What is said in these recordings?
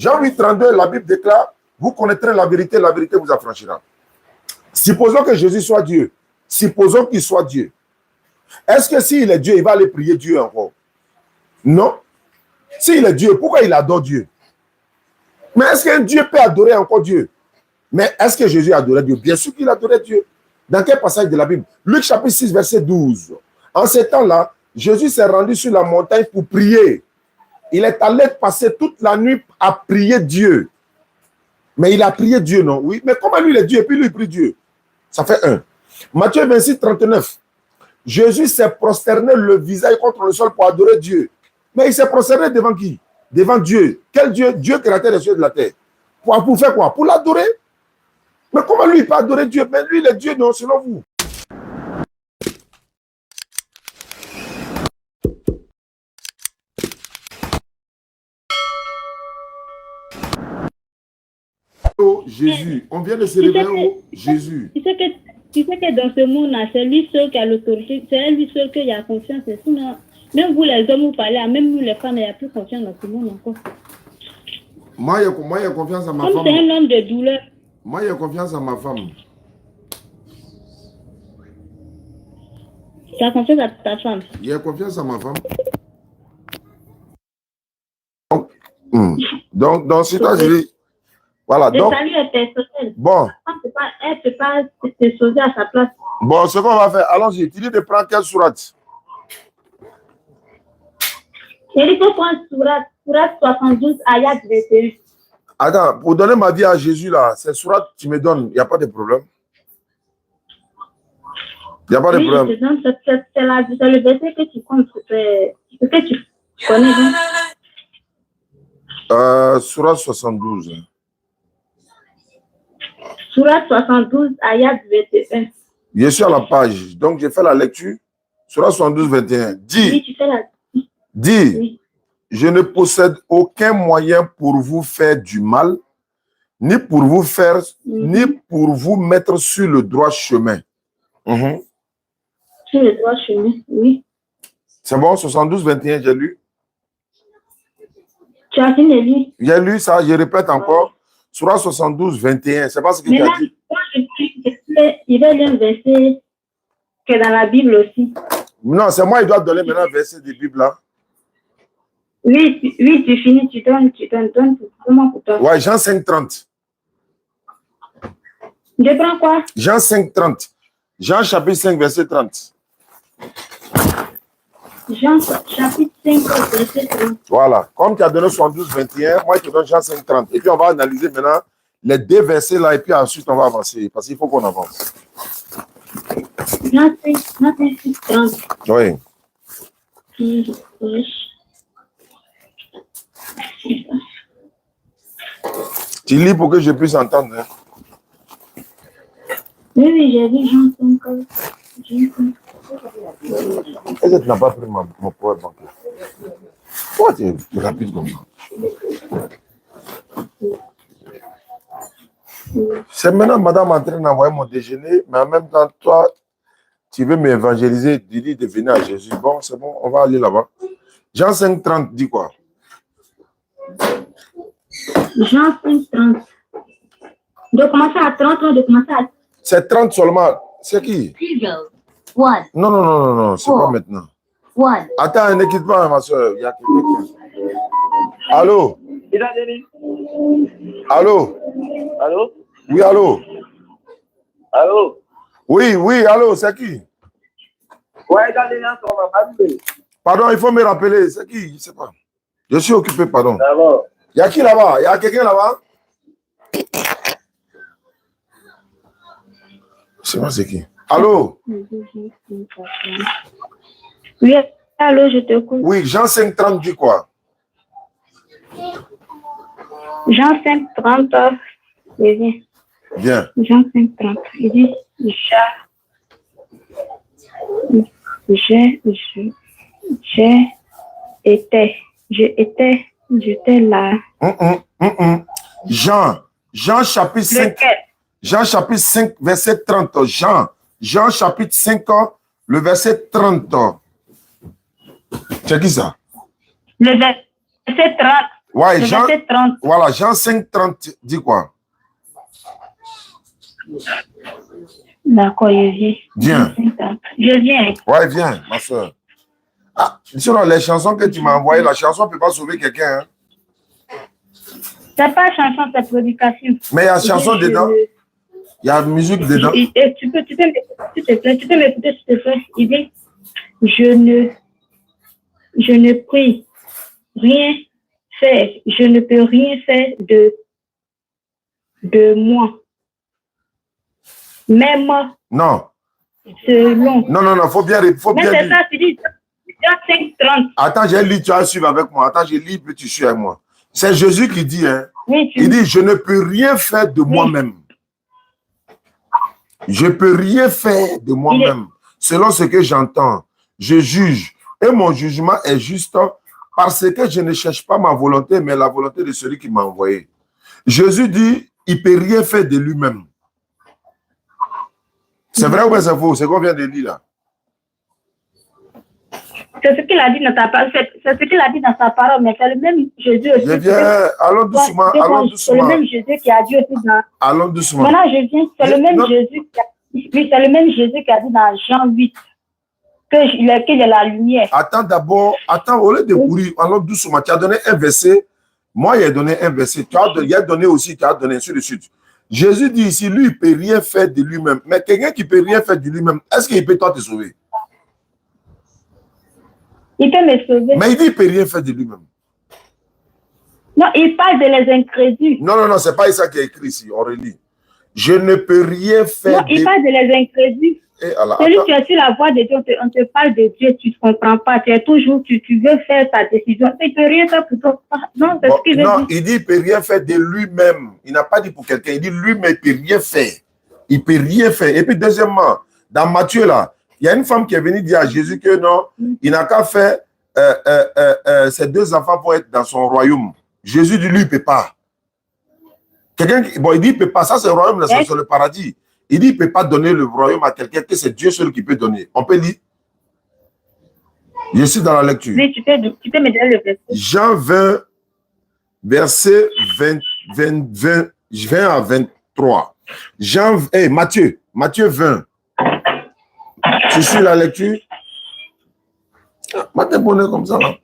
Jean 8, 32, la Bible déclare, vous connaîtrez la vérité vous affranchira. Supposons que Jésus soit Dieu. Supposons qu'il soit Dieu. Est-ce que s'il est Dieu, il va aller prier Dieu encore? Non. S'il est Dieu, pourquoi il adore Dieu? Mais est-ce qu'un Dieu peut adorer encore Dieu? Mais est-ce que Jésus adorait Dieu? Bien sûr qu'il adorait Dieu. Dans quel passage de la Bible? Luc chapitre 6, verset 12. En ce temps-là, Jésus s'est rendu sur la montagne pour prier. Il est allé passer toute la nuit à prier Dieu. Mais il a prié Dieu, non? Oui. Mais comment lui, il est Dieu et puis lui, il prie Dieu? Ça fait un. Matthieu 26, 39. Jésus s'est prosterné le visage contre le sol pour adorer Dieu. Mais il s'est prosterné devant qui? Devant Dieu. Quel Dieu? Dieu créateur des cieux et de la terre. Pour faire quoi? Pour l'adorer. Mais comment lui, il peut adorer Dieu? Mais lui, il est Dieu, non, selon vous. Oh, Jésus. On vient de se réveiller où? Jésus. Tu sais que dans ce monde-là, c'est lui seul qui a l'autorité. C'est lui seul qui a confiance. Sinon, même vous, les hommes, vous parlez, même nous, les femmes, il n'y a plus confiance dans ce monde encore. Moi, il y a confiance à ma femme. Comme c'est un homme de douleur. Moi, il y a confiance à ma femme. Tu as confiance à ta femme? Il y a confiance à ma femme. Donc c'est toi, je dis. Voilà. Le donc, salut est personnel. Bon. Elle ne peut pas te sauver à sa place. Bon, ce qu'on va faire, allons-y. Tu dis de prendre quelle sourate? Il faut prendre sourate 72, ayat 21. Attends, pour donner ma vie à Jésus, là, c'est sourate que tu me donnes, il n'y a pas de problème. Il n'y a pas de problème. Je te donne, c'est le verset que tu comptes, que tu connais. Sourate 72. Sourate 72, ayat 21. Je suis à la page, donc j'ai fait la lecture. Sourate 72, 21. Dis, Oui, tu fais la... dis, oui. Je ne possède aucun moyen pour vous faire du mal, ni pour vous faire, ni pour vous mettre sur le droit chemin. Sur le droit chemin, oui. C'est bon, 72, 21, j'ai lu. Tu as fini de lire. J'ai lu ça, je répète encore. Sourate 72, 21, c'est pas ce que tu as dit. Il va lire un verset qui est dans la Bible aussi. Non, c'est moi qui dois donner maintenant un verset de Bible là. Oui, tu finis, tu donnes comment pour toi? Ouais, Jean 5, 30. Je prends quoi? Jean 5, 30. Jean chapitre 5, verset 30. Jean chapitre 5, verset 30. Voilà. Comme tu as donné 72, 21, moi je te donne Jean 5, 30. Et puis on va analyser maintenant les deux versets là et puis ensuite on va avancer parce qu'il faut qu'on avance. Jean 5, 30. Oui. Tu lis pour que je puisse entendre. Hein? Oui, j'ai vu Jean 5. Est-ce que tu n'as pas pris mon poids bancaire? Pourquoi tu es rapide comme ça? C'est maintenant madame en train d'envoyer mon déjeuner, mais en même temps, toi, tu veux m'évangéliser, dis de venir à Jésus. Bon, c'est bon, on va aller là-bas. Jean 5, 30 dit quoi? Jean 5, 30. De commencer à 30, de commencer à... C'est 30 seulement. C'est qui? One. Non, c'est pas maintenant. One. Attends, ne quitte pas, ma soeur. Il y a quelqu'un qui... Allô? Allô? Allô? Oui, allô? Allô? Oui, allô, c'est qui? Ouais, dans les gens, on va parler. Pardon, il faut me rappeler. C'est qui? Je ne sais pas. Je suis occupé, pardon. D'abord. Il y a qui là-bas? Il y a quelqu'un là-bas? Je sais pas c'est qui. Allô? Oui, allô, je t'écoute. Oui, Jean 5, 30 dit quoi? Jean 5, 30. Oui. Bien. Jean 5, 30. Il dit, j'étais là. Jean chapitre 5. Jean chapitre 5, verset 30. Jean chapitre 5, le verset 30. C'est qui ça? Le verset 30. Ouais, Le Jean, verset 30. voilà, Jean 5, 30 dit quoi? D'accord, je viens. Viens. Je viens. Ouais, viens, ma soeur. Ah, sinon, les chansons que tu m'as envoyées, la chanson ne peut pas sauver quelqu'un. Hein? C'est pas chanson, c'est prédication. Mais il y a chanson dedans. Il y a musique dedans. Tu peux m'écouter, s'il te plaît. Il dit, je ne puis rien faire. Je ne peux rien faire de moi. Même Non. selon. Non, faut bien Mais c'est lire. ça, tu dis, Jean 5, 30. Attends, j'ai lu, tu vas suivre avec moi. Attends, j'ai lu, puis tu suis avec moi. C'est Jésus qui dit, hein. Oui, Il dit, je ne peux rien faire de moi-même. Je ne peux rien faire de moi-même. Selon ce que j'entends, je juge. Et mon jugement est juste parce que je ne cherche pas ma volonté, mais la volonté de celui qui m'a envoyé. Jésus dit, il ne peut rien faire de lui-même. C'est vrai ou bien c'est faux? C'est qu'on vient de lire là. C'est ce qu'il a dit dans sa parole. C'est ce qu'il a dit dans sa parole, mais c'est le même Jésus aussi. Je viens, allons doucement, allons doucement. C'est le même Jésus qui a dit aussi dans. Allons doucement. Maintenant, je viens, c'est le même Jésus qui a dit, oui, c'est le même Jésus qui a dit dans Jean 8 qu'il est la lumière. Attends d'abord, au lieu de courir, allons doucement. Tu as donné un verset, moi il a donné un verset, il a donné aussi, tu as donné ainsi de suite. Jésus dit ici, lui, il ne peut rien faire de lui-même. Mais quelqu'un qui ne peut rien faire de lui-même, est-ce qu'il peut toi te sauver? Il peut me sauver. Mais il dit, il ne peut rien faire de lui-même. Non, il parle de les incrédules. Non, c'est pas ça qui est écrit ici, on relit. Je ne peux rien faire. Non, il parle de les incrédules. Celui qui est sur la voie de Dieu, on te parle de Dieu, tu ne comprends pas. Tu es toujours, tu veux faire ta décision. Il ne peut rien faire pour toi. Non, c'est ce qu'il veut dire. Il dit, il ne peut rien faire de lui-même. Il n'a pas dit pour quelqu'un. Il dit, lui-même, il ne peut rien faire. Il ne peut rien faire. Et puis, deuxièmement, dans Matthieu, là, il y a une femme qui est venue dire à Jésus que non, il n'a qu'à faire ses deux enfants pour être dans son royaume. Jésus dit, lui, il ne peut pas. Quelqu'un, bon, il dit, il ne peut pas. Ça, c'est le royaume, c'est le paradis. Il dit, il ne peut pas donner le royaume à quelqu'un que c'est Dieu seul qui peut donner. On peut lire. Je suis dans la lecture. Oui, tu peux me donner le verset. Jean 20, verset 20 à 23. Matthieu 20. Tu suis la lecture? Matin bonnet comme ça. Là.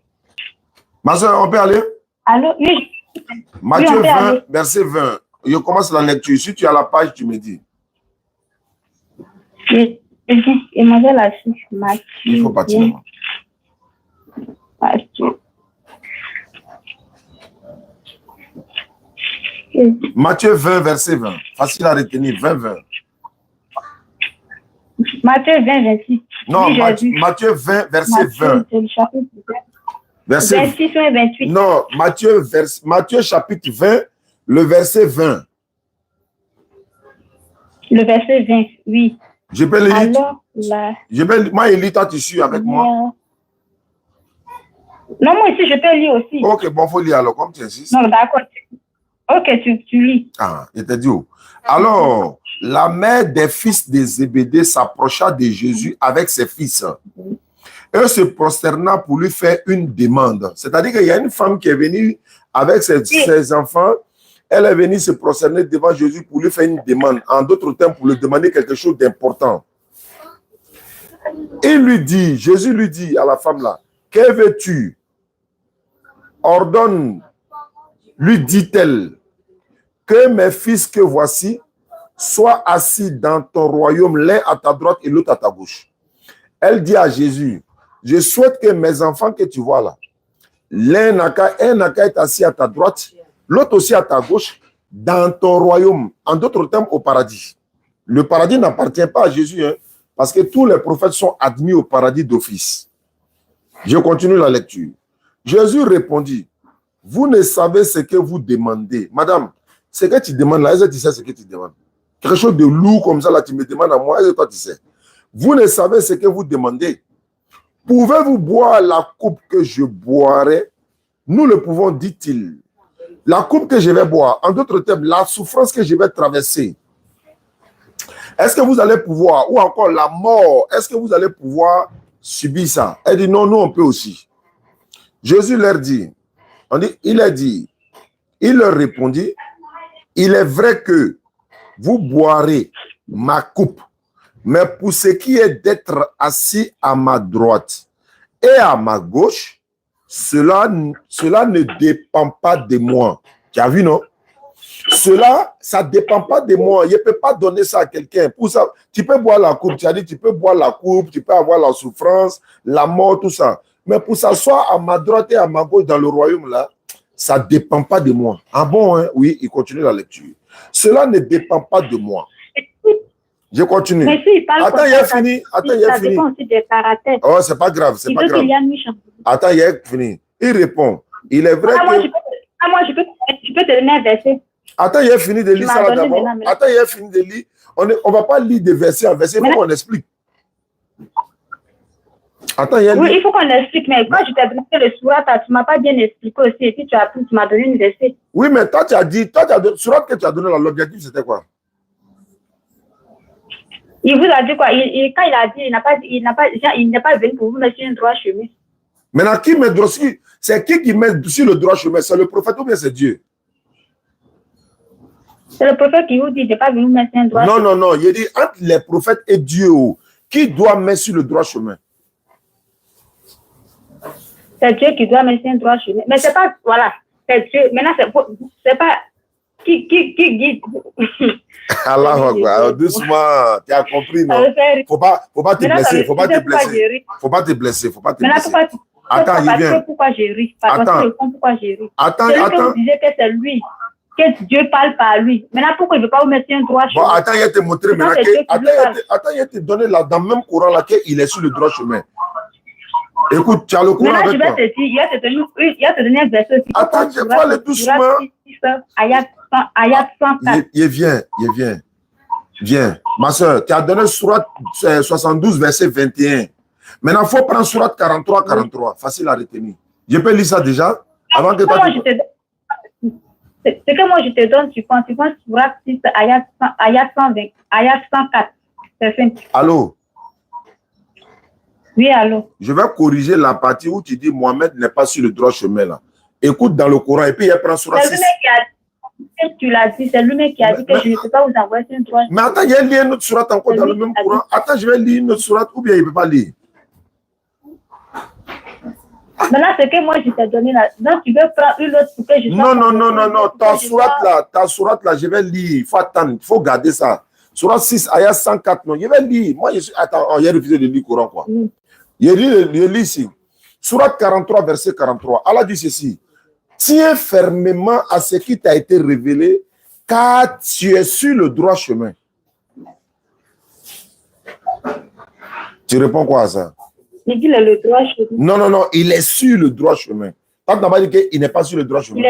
Ma soeur, on peut aller? Allô? Oui. Matthieu oui, 20, aller. verset 20. Je commence la lecture. Si tu as la page, tu me dis. Et manger la fiche. Matthieu. Il faut partir. Matthieu 20, verset 20. Facile à retenir. 20. Matthieu 20, 26. Non, Oui, Matthieu 20, verset 20. Verset 26 et 28. Non, Matthieu chapitre 20, le verset 20. Le verset 20, oui. Je peux le lire. Alors, là. Moi, il lit, toi, tu suis avec moi. Non, moi aussi, je peux lire aussi. Ok, bon, il faut lire alors, comme tu insistes. Non, d'accord. Ok, tu lis. Ah, il t'a dit où? Alors, la mère des fils de Zébédée s'approcha de Jésus avec ses fils. Et se prosterna pour lui faire une demande. C'est-à-dire qu'il y a une femme qui est venue avec ses enfants. Elle est venue se prosterner devant Jésus pour lui faire une demande. En d'autres termes, pour lui demander quelque chose d'important. Jésus lui dit à la femme là, que veux-tu? Ordonne, lui dit-elle, que mes fils que voici soient assis dans ton royaume, l'un à ta droite et l'autre à ta gauche. Elle dit à Jésus, je souhaite que mes enfants que tu vois là, un n'a qu'à être assis à ta droite, l'autre aussi à ta gauche, dans ton royaume, en d'autres termes au paradis. Le paradis n'appartient pas à Jésus, hein, parce que tous les prophètes sont admis au paradis d'office. Je continue la lecture. Jésus répondit, vous ne savez ce que vous demandez. Madame, ce que tu demandes là, est-ce que tu sais ce que tu demandes? Quelque chose de lourd comme ça, là, tu me demandes à moi, est-ce que toi tu sais? Vous ne savez ce que vous demandez. Pouvez-vous boire la coupe que je boirai? Nous le pouvons, dit-il. La coupe que je vais boire, en d'autres termes, la souffrance que je vais traverser. Est-ce que vous allez pouvoir, ou encore la mort, est-ce que vous allez pouvoir subir ça? Elle dit non, nous on peut aussi. Jésus leur dit, On dit, il a dit, il leur répondit, il est vrai que vous boirez ma coupe, mais pour ce qui est d'être assis à ma droite et à ma gauche, cela ne dépend pas de moi. Tu as vu, non? Cela, ça ne dépend pas de moi. Je ne peux pas donner ça à quelqu'un. Pour ça, tu peux boire la coupe. Tu as dit, tu peux boire la coupe, tu peux avoir la souffrance, la mort, tout ça. Mais pour s'asseoir à ma droite et à ma gauche dans le royaume, là, ça ne dépend pas de moi. Ah bon, hein? Oui, il continue la lecture. Cela ne dépend pas de moi. Je continue. Mais si, il parle attends, il a fini. Attends, il a ça fini. dépend aussi des caractères. Oh, c'est pas grave, c'est Il pas veut grave. qu'il y ait une méchante. Attends, il a fini. Il répond. Il est vrai Moi, que... je peux te donner un verset. Attends, il a fini de lire ça là d'abord. Attends, il a fini de lire. On ne va pas lire des versets en verset, il faut qu'on explique. Attends, oui, il faut qu'on explique, mais quand je t'ai donné le surat, tu ne m'as pas bien expliqué aussi, et puis tu m'as donné une verset. Oui, mais toi, tu as dit, surat que tu as donné, l'objectif, c'était quoi? Il vous a dit quoi? Quand il a dit, il n'est pas venu pour vous mettre sur un droit chemin. Maintenant, c'est qui met sur le droit chemin? C'est le prophète ou bien c'est Dieu? C'est le prophète qui vous dit, il n'est pas venu mettre sur un droit chemin. Non, il dit entre les prophètes et Dieu, qui doit mettre sur le droit chemin? C'est Dieu qui doit mettre sur un droit chemin. Mais c'est pas, voilà, c'est Dieu. Maintenant, c'est pas qui guide. Allah, doucement, tu as compris, non? Faut pas te blesser, faut pas te blesser. Faut pas te blesser, faut pas te blesser. Attends, il vient. Pourquoi j'ai ri? Parce que je comprends pourquoi j'ai ri. Attends. Vous disiez que c'est lui, que Dieu parle par lui. Maintenant, pourquoi il ne veut pas vous mettre sur un droit chemin? Bon, attends, il va te montrer maintenant. Attends, il va te donner là, dans le même courant là, qu'il est sur le droit chemin. Écoute, tu as le courant avec toi. Il va te donner un verset aussi. Attends, je vais aller doucement. Ayat 104. Il vient. Viens. Ma soeur, tu as donné surat 72, verset 21. Maintenant, il faut prendre surat 43. Facile à retenir. Je peux lire ça déjà? Avant que toi... C'est que moi je te donne, tu prends surat 6, ayat 120, ayat 104. C'est simple. Allô? Oui, allô? Je vais corriger la partie où tu dis Mohamed n'est pas sur le droit chemin là. Écoute dans le Coran et puis il prend surat 6. Tu l'as dit, c'est lui-même qui a dit que je ne peux pas vous envoyer sur une droit. Mais attends, il y a lu une autre surat encore dans le même Coran. Attends, je vais lire une autre surat ou bien il ne peut pas lire. Maintenant, c'est que moi je t'ai donné là. Donc tu veux prendre une autre pour que je... Non. Ta surat là, je vais lire. Il faut attendre, il faut garder ça. Surat 6, ayat 104, non, je vais lire. Moi, je suis... Attends, j'ai refusé de lire le Coran, quoi. Je lis ici. Surat 43, verset 43. Allah dit ceci. Tiens fermement à ce qui t'a été révélé, car tu es sur le droit chemin. Tu réponds quoi à ça? Il dit le droit chemin. Non, il est sur le droit chemin. Tant que tu n'as pas dit qu'il n'est pas sur le droit chemin. Il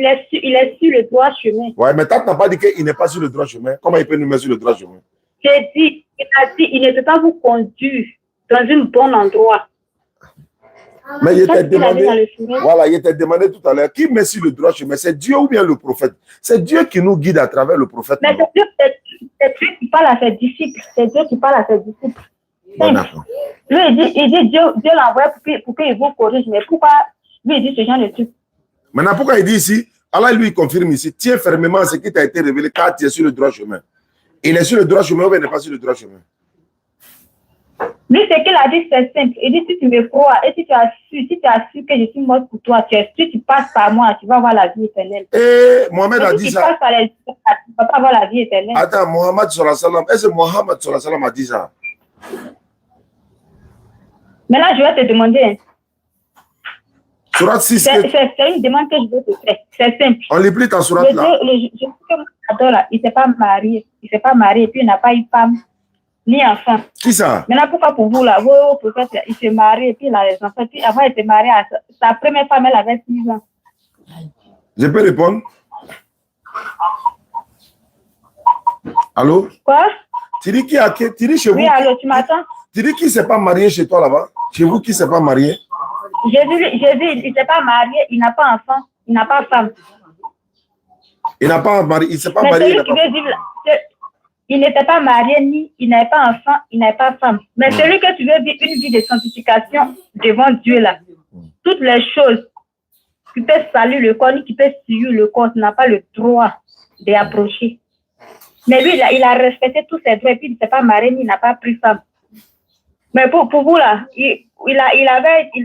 est sur le droit chemin. Ouais, mais tant que tu n'as pas dit qu'il n'est pas sur le droit chemin, comment il peut nous mettre sur le droit chemin? J'ai dit, il ne peut pas vous conduire dans un bon endroit. Mais il t'a demandé tout à l'heure, qui met sur le droit chemin? C'est Dieu ou bien le prophète? C'est Dieu qui nous guide à travers le prophète. Mais c'est Dieu qui parle à ses disciples. C'est Dieu qui parle à ses disciples. Bon, lui, il dit Dieu l'envoie pour qu'il vous corrige. Mais pourquoi lui, il dit ce genre de truc? Maintenant, pourquoi il dit ici, Allah lui confirme ici, tiens fermement à ce qui t'a été révélé car tu es sur le droit chemin. Il est sur le droit chemin ou il n'est pas sur le droit chemin? Lui, ce qu'il a dit, c'est simple. Il dit, si tu me crois et si tu as su que je suis mort pour toi, si tu passes par moi, tu vas avoir la vie éternelle. Et Mohamed a dit si ça. Tu passes par les... tu ne vas pas avoir la vie éternelle. Attends, Mohamed sallallahu alayhi wa sallam, est-ce que Mohamed sallallahu alayhi wa sallam a dit ça? Maintenant, je vais te demander. Surat 6. C'est une demande que je veux te faire. C'est simple. On lit plus ta surat là. Je sais que mon adore là, il ne s'est pas marié. Il ne s'est pas marié et puis il n'a pas eu femme ni enfant. Qui ça? Maintenant, pourquoi pour vous là, vos prophètes, il s'est marié et puis il a les enfants. Puis avant, il s'est marié à sa première femme, elle avait 6 ans. Je peux répondre? Allô? Quoi? Tu dis chez vous? Oui, allô, tu m'attends? Tu dis qui ne s'est pas marié chez toi là-bas? Chez vous, qui ne s'est pas marié? J'ai vu, il ne s'est pas marié, il n'a pas enfant, il n'a pas femme. Il n'a pas marié, il ne s'est pas Mais marié. celui qui veut vivre, il n'était pas marié, ni il n'avait pas enfant, il n'avait pas femme. Mais celui que tu veux vivre une vie de sanctification devant Dieu là, toutes les choses qui peut saluer le corps, ni qui peut suivre le corps, n'a pas le droit d'approcher. Mais lui, il a respecté tous ses droits, et puis il ne s'est pas marié, il n'a pas pris femme. Mais pour vous, là,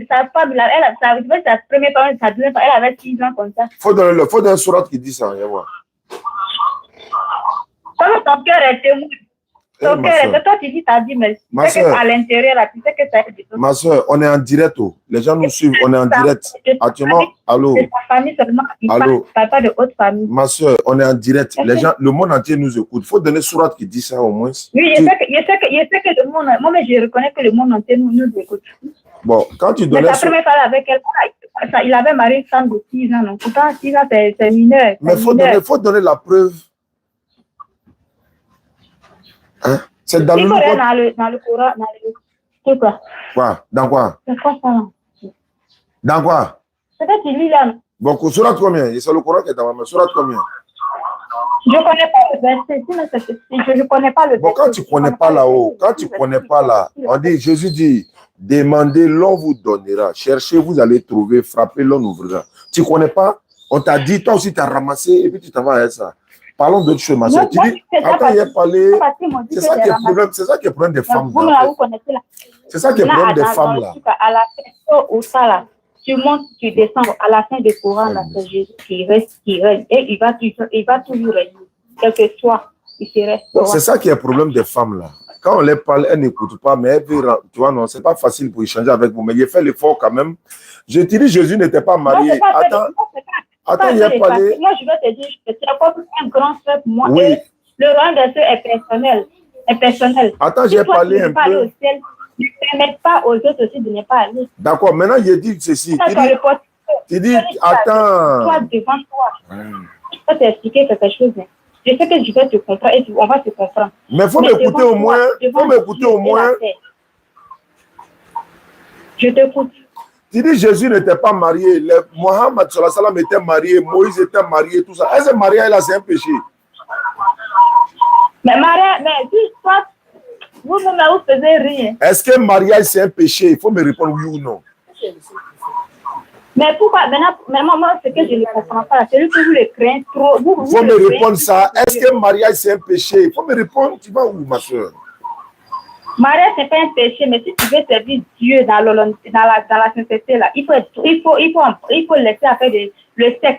sa femme, sa première femme, sa deuxième femme, elle avait 6 ans comme ça. Faut donner un surat qui dit ça, viens voir. Comme ton cœur est témoin. Ton cœur est, toi tu dis, t'as dit, mais tu sais que à l'intérieur, là, tu sais que ça est. Ma soeur, on est en direct, oh. Les gens nous suivent, on est en direct. Actuellement, allô. C'est ta famille seulement, il ne parle pas de haute famille. Ma soeur, on est en direct. Les gens, le monde entier nous écoute. Il faut donner surat qui dit ça au moins. Oui, je sais que le monde, moi, je reconnais que le monde entier nous écoute. Bon, quand tu donnais. Mais sa première femme avec elle, il avait marié une femme de 6 ans. Donc, pourtant, 6 ans, c'est mineur. Mais il faut donner la preuve. Hein? C'est dans le Coran, c'est quoi? Quoi? Dans quoi? C'est quoi ça? Dans quoi? Peut-être qu'il lit là. Bon, surat combien? C'est le Coran qui est dans ma main. Surat combien? Je ne connais pas le verset. Je ne connais pas le verset. Bon, quand tu ne connais pas là-haut, quand tu ne connais pas là, on dit, Jésus dit, demandez, l'on vous donnera. Cherchez, vous allez trouver. Frappez, l'on ouvrira. Tu ne connais pas? On t'a dit, toi aussi, tu as ramassé et puis tu t'en vas à ça. Parlons d'autre chose, ma soeur. Tu dis, attends, il y a parlé. C'est ça qui est le problème des femmes. C'est ça qui est le problème des femmes là. À la fin, au ça là, tu montes, tu descends. À la fin du Coran, là, c'est Jésus qui règne. Et il va toujours régner. Quel que soit, il se reste. C'est ça qui est le problème des femmes là. Quand on les parle, elles n'écoutent pas, mais elles veulent, tu vois, non, c'est pas facile pour échanger avec vous. Mais il a fait l'effort quand même. Je te dis, Jésus n'était pas marié. Attends, il y a parlé. Moi, je vais te dire, c'est encore un grand frère pour moi. Oui. Et le rang de Dieu est personnel. Attends, j'ai parlé un peu. Ne permette pas aux autres aussi de ne pas aller. D'accord, maintenant, il dit ceci. Tu dis, attends. Toi, devant toi. Je peux t'expliquer quelque chose. Je sais que je vais te comprendre et on va te comprendre. Mais il faut m'écouter au moins. Il faut m'écouter au moins. Je t'écoute. Tu dis Jésus n'était pas marié, Mohammed était marié, Moïse était marié, tout ça. Est-ce que mariage là c'est un péché? Mais mariage, mais toi, vous-même vous faisiez rien. Est-ce que mariage c'est un péché? Il faut me répondre oui ou non. Mais pourquoi maintenant, moi, ce que je ne comprends pas, c'est que vous le craignez trop. Il faut me répondre ça. Est-ce que mariage c'est un péché? Il faut me répondre. Tu vas où, ma soeur? Mariage, ce n'est pas un péché, mais si tu veux servir Dieu dans la sincérité, là, il faut laisser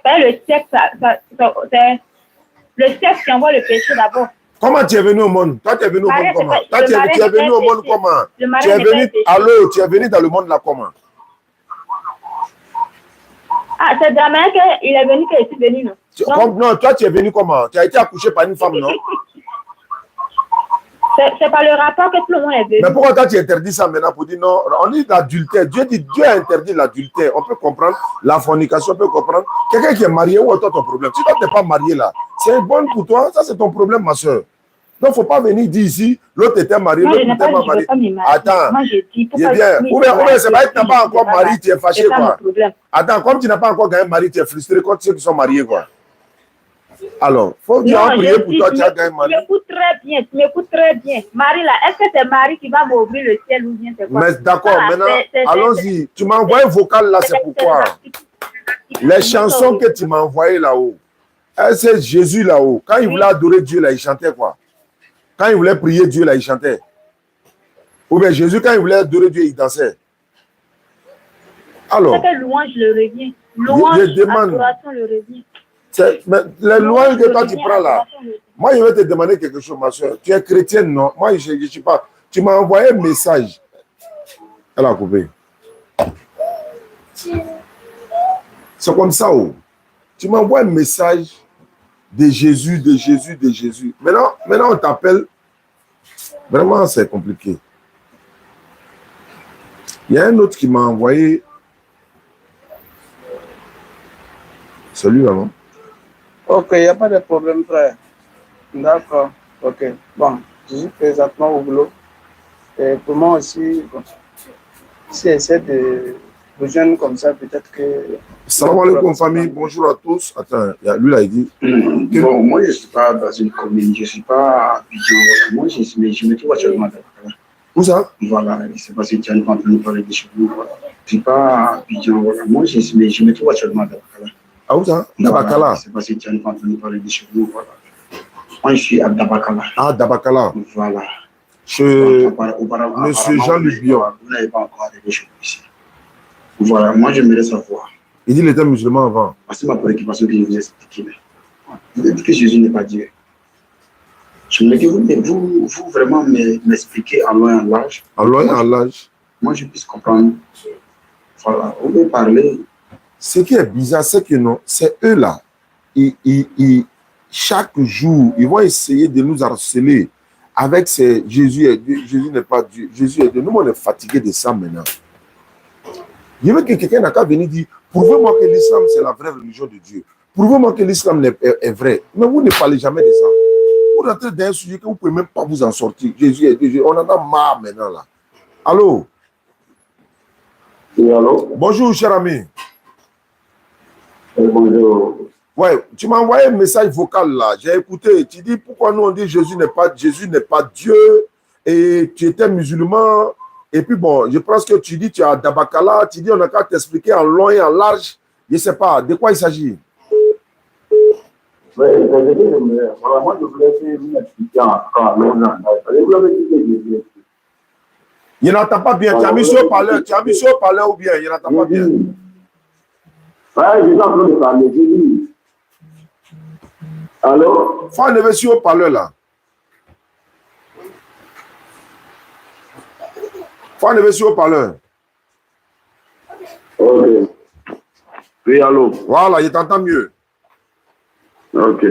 faire le sexe. C'est le sexe qui envoie le péché d'abord. Comment tu es venu au monde? Toi, tu es venu au monde comment? Toi, tu es venu au monde comment? Tu es venu, allô, tu es venu dans le monde là comment? Ah, c'est de la manière qu'il est venu que je suis venu, non? Non, toi, tu es venu comment? Tu as été accouché par une femme, non? C'est pas le rapport que tout le monde est venu. Mais pourquoi toi tu interdis ça maintenant pour dire non? On dit l'adultère. Dieu a interdit l'adultère. On peut comprendre la fornication, on peut comprendre. Quelqu'un qui est marié, où est ton problème? Si toi tu n'es pas marié là, c'est bon pour toi, ça c'est ton problème, ma soeur. Donc il ne faut pas venir dire ici, l'autre était marié, l'autre n'était pas marié. Attends, moi, je dis, il est bien. Ou bien c'est pas que tu n'as pas encore marié, tu es fâché quoi. Attends, comme tu n'as pas encore gagné mari, tu es frustré contre ceux qui sont mariés quoi. Alors, il faut bien prier pour toi, tu as gagné Marie. Tu m'écoutes très bien. Marie, là, est-ce que c'est Marie qui va m'ouvrir le ciel ou bien c'est quoi? Mais d'accord, maintenant, allons-y. Tu m'as envoyé un vocal là, c'est pourquoi. Les chansons que tu m'as envoyées là-haut, c'est Jésus là-haut. Quand il voulait adorer Dieu là, il chantait quoi? Quand il voulait prier Dieu là, il chantait. Ou bien Jésus, quand il voulait adorer Dieu, il dansait. Alors. C'est que louange le revient. Louange, adoration le revient. Mais les lois que toi tu prends là, moi je vais te demander quelque chose, ma soeur. Tu es chrétienne, non? Moi je ne suis pas. Tu m'as envoyé un message. Elle a coupé. C'est comme ça. Oh. Tu m'envoies un message de Jésus, de Jésus, de Jésus. Maintenant on t'appelle. Vraiment, c'est compliqué. Il y a un autre qui m'a envoyé. Salut, maman. Ok, il n'y a pas de problème, frère. D'accord. Ok. Bon, je suis présentement au boulot. Et pour moi aussi, bon, si j'essaie de rejoindre comme ça, peut-être que... Salam alaikum, famille. Bonjour à tous. Attends, lui là, il dit... Bon, moi, je ne suis pas dans une commune. Je ne suis pas... Moi, je me trouve actuellement. Où ça? Voilà, c'est parce que tu as en train de nous parler de chez vous. Voilà. Je ne suis pas à Abidjan, voilà. Moi, je me trouve actuellement à Dabakala. Ah, où ça? Dabakala. Voilà, c'est parce que tu as en train de nous parler de chez vous. Voilà. Moi, je suis à Dabakala. Ah, Dabakala. Voilà. Monsieur Jean-Luc Bion. Vous n'avez pas encore arrivé chez vous ici. Voilà, moi, j'aimerais savoir. Il dit qu'il était musulman avant. C'est ma préoccupation que je vous ai expliquée. Vous dites que Jésus n'est pas Dieu. Je me dis que vous vraiment m'expliquer en loin et en large. En loin et en large. Moi, je puisse comprendre. Voilà, vous pouvez parler. Ce qui est bizarre, c'est que non, c'est eux là. Chaque jour, ils vont essayer de nous harceler avec ces Jésus est Dieu, Jésus n'est pas Dieu, Jésus est Dieu. Nous, on est fatigués de ça maintenant. Je veux que quelqu'un n'a qu'à venir dire, prouvez-moi que l'islam, c'est la vraie religion de Dieu. Prouvez-moi que l'islam est vrai. Mais vous ne parlez jamais de ça. Vous rentrez dans un sujet que vous ne pouvez même pas vous en sortir. Jésus est Dieu. On en a marre maintenant là. Allô? Oui, allô? Bonjour, cher ami. Bonjour. Ouais, tu m'as envoyé un message vocal là. J'ai écouté. Tu dis pourquoi nous on dit Jésus n'est pas Dieu et tu étais musulman. Et puis bon, je pense que tu dis tu es à Dabakala. Tu dis on a qu'à t'expliquer en long et en large. Je ne sais pas. De quoi il s'agit? Oui, voilà, moi je voulais vous expliquer en long et en large. Vous l'avez dit que Jésus. Il n'entend pas bien. Tu as mis sur le parleur. Tu as mis sur le parleur ou bien? Il n'entend pas bien. Oui, je suis en train de parler. Jésus. Allô? Faut enlever sur le parleur là. Faut enlever sur le parleur. Ok. Oui, allô? Voilà, je t'entends mieux. Ok.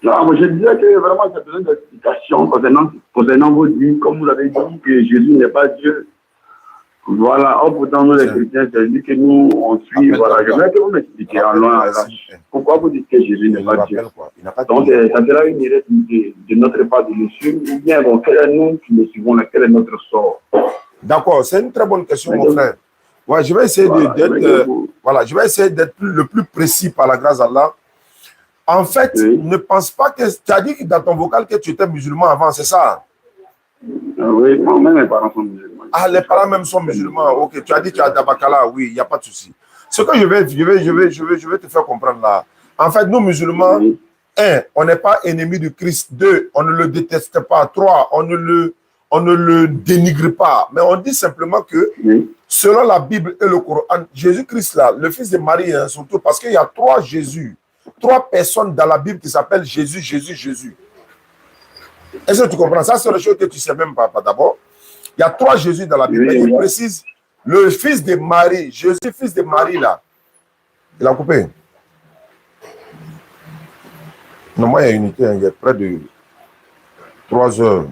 Non, moi je disais que vraiment j'ai besoin d'explications concernant vos dits, comme vous l'avez dit, que Jésus n'est pas Dieu. Voilà, pourtant nous les chrétiens, c'est dit que nous on suit. Voilà, je voudrais que vous m'expliquiez en long et en large. Pourquoi vous dites que Jésus n'est pas Dieu? Donc ça sera une erreur de notre part de le suivre, ou bien bon, quel est nous qui le suivons, quel est notre sort? D'accord, c'est une très bonne question, mon frère. Ouais, je vais essayer d'être le plus précis par la grâce d'Allah. En fait, ne pense pas que tu as dit dans ton vocal que tu étais musulman avant, c'est ça? Oui, moi-même, mes parents sont musulmans. Ah, les parents même sont musulmans. Ok, tu as dit que tu es à Dabakala, oui, il n'y a pas de souci. Ce que je vais te faire comprendre là. En fait, nous musulmans, un, on n'est pas ennemis du Christ. Deux, on ne le déteste pas. Trois, on ne le dénigre pas. Mais on dit simplement que, selon la Bible et le Coran, Jésus-Christ là, le fils de Marie, hein, surtout parce qu'il y a trois Jésus, trois personnes dans la Bible qui s'appellent Jésus, Jésus, Jésus. Est-ce que tu comprends? Ça, c'est une chose que tu ne sais même pas d'abord. Il y a trois Jésus dans la Bible. Il précise le fils de Marie, Jésus, fils de Marie, là. Il a coupé. Non, moi, il y a unité, il y a près de 3 heures.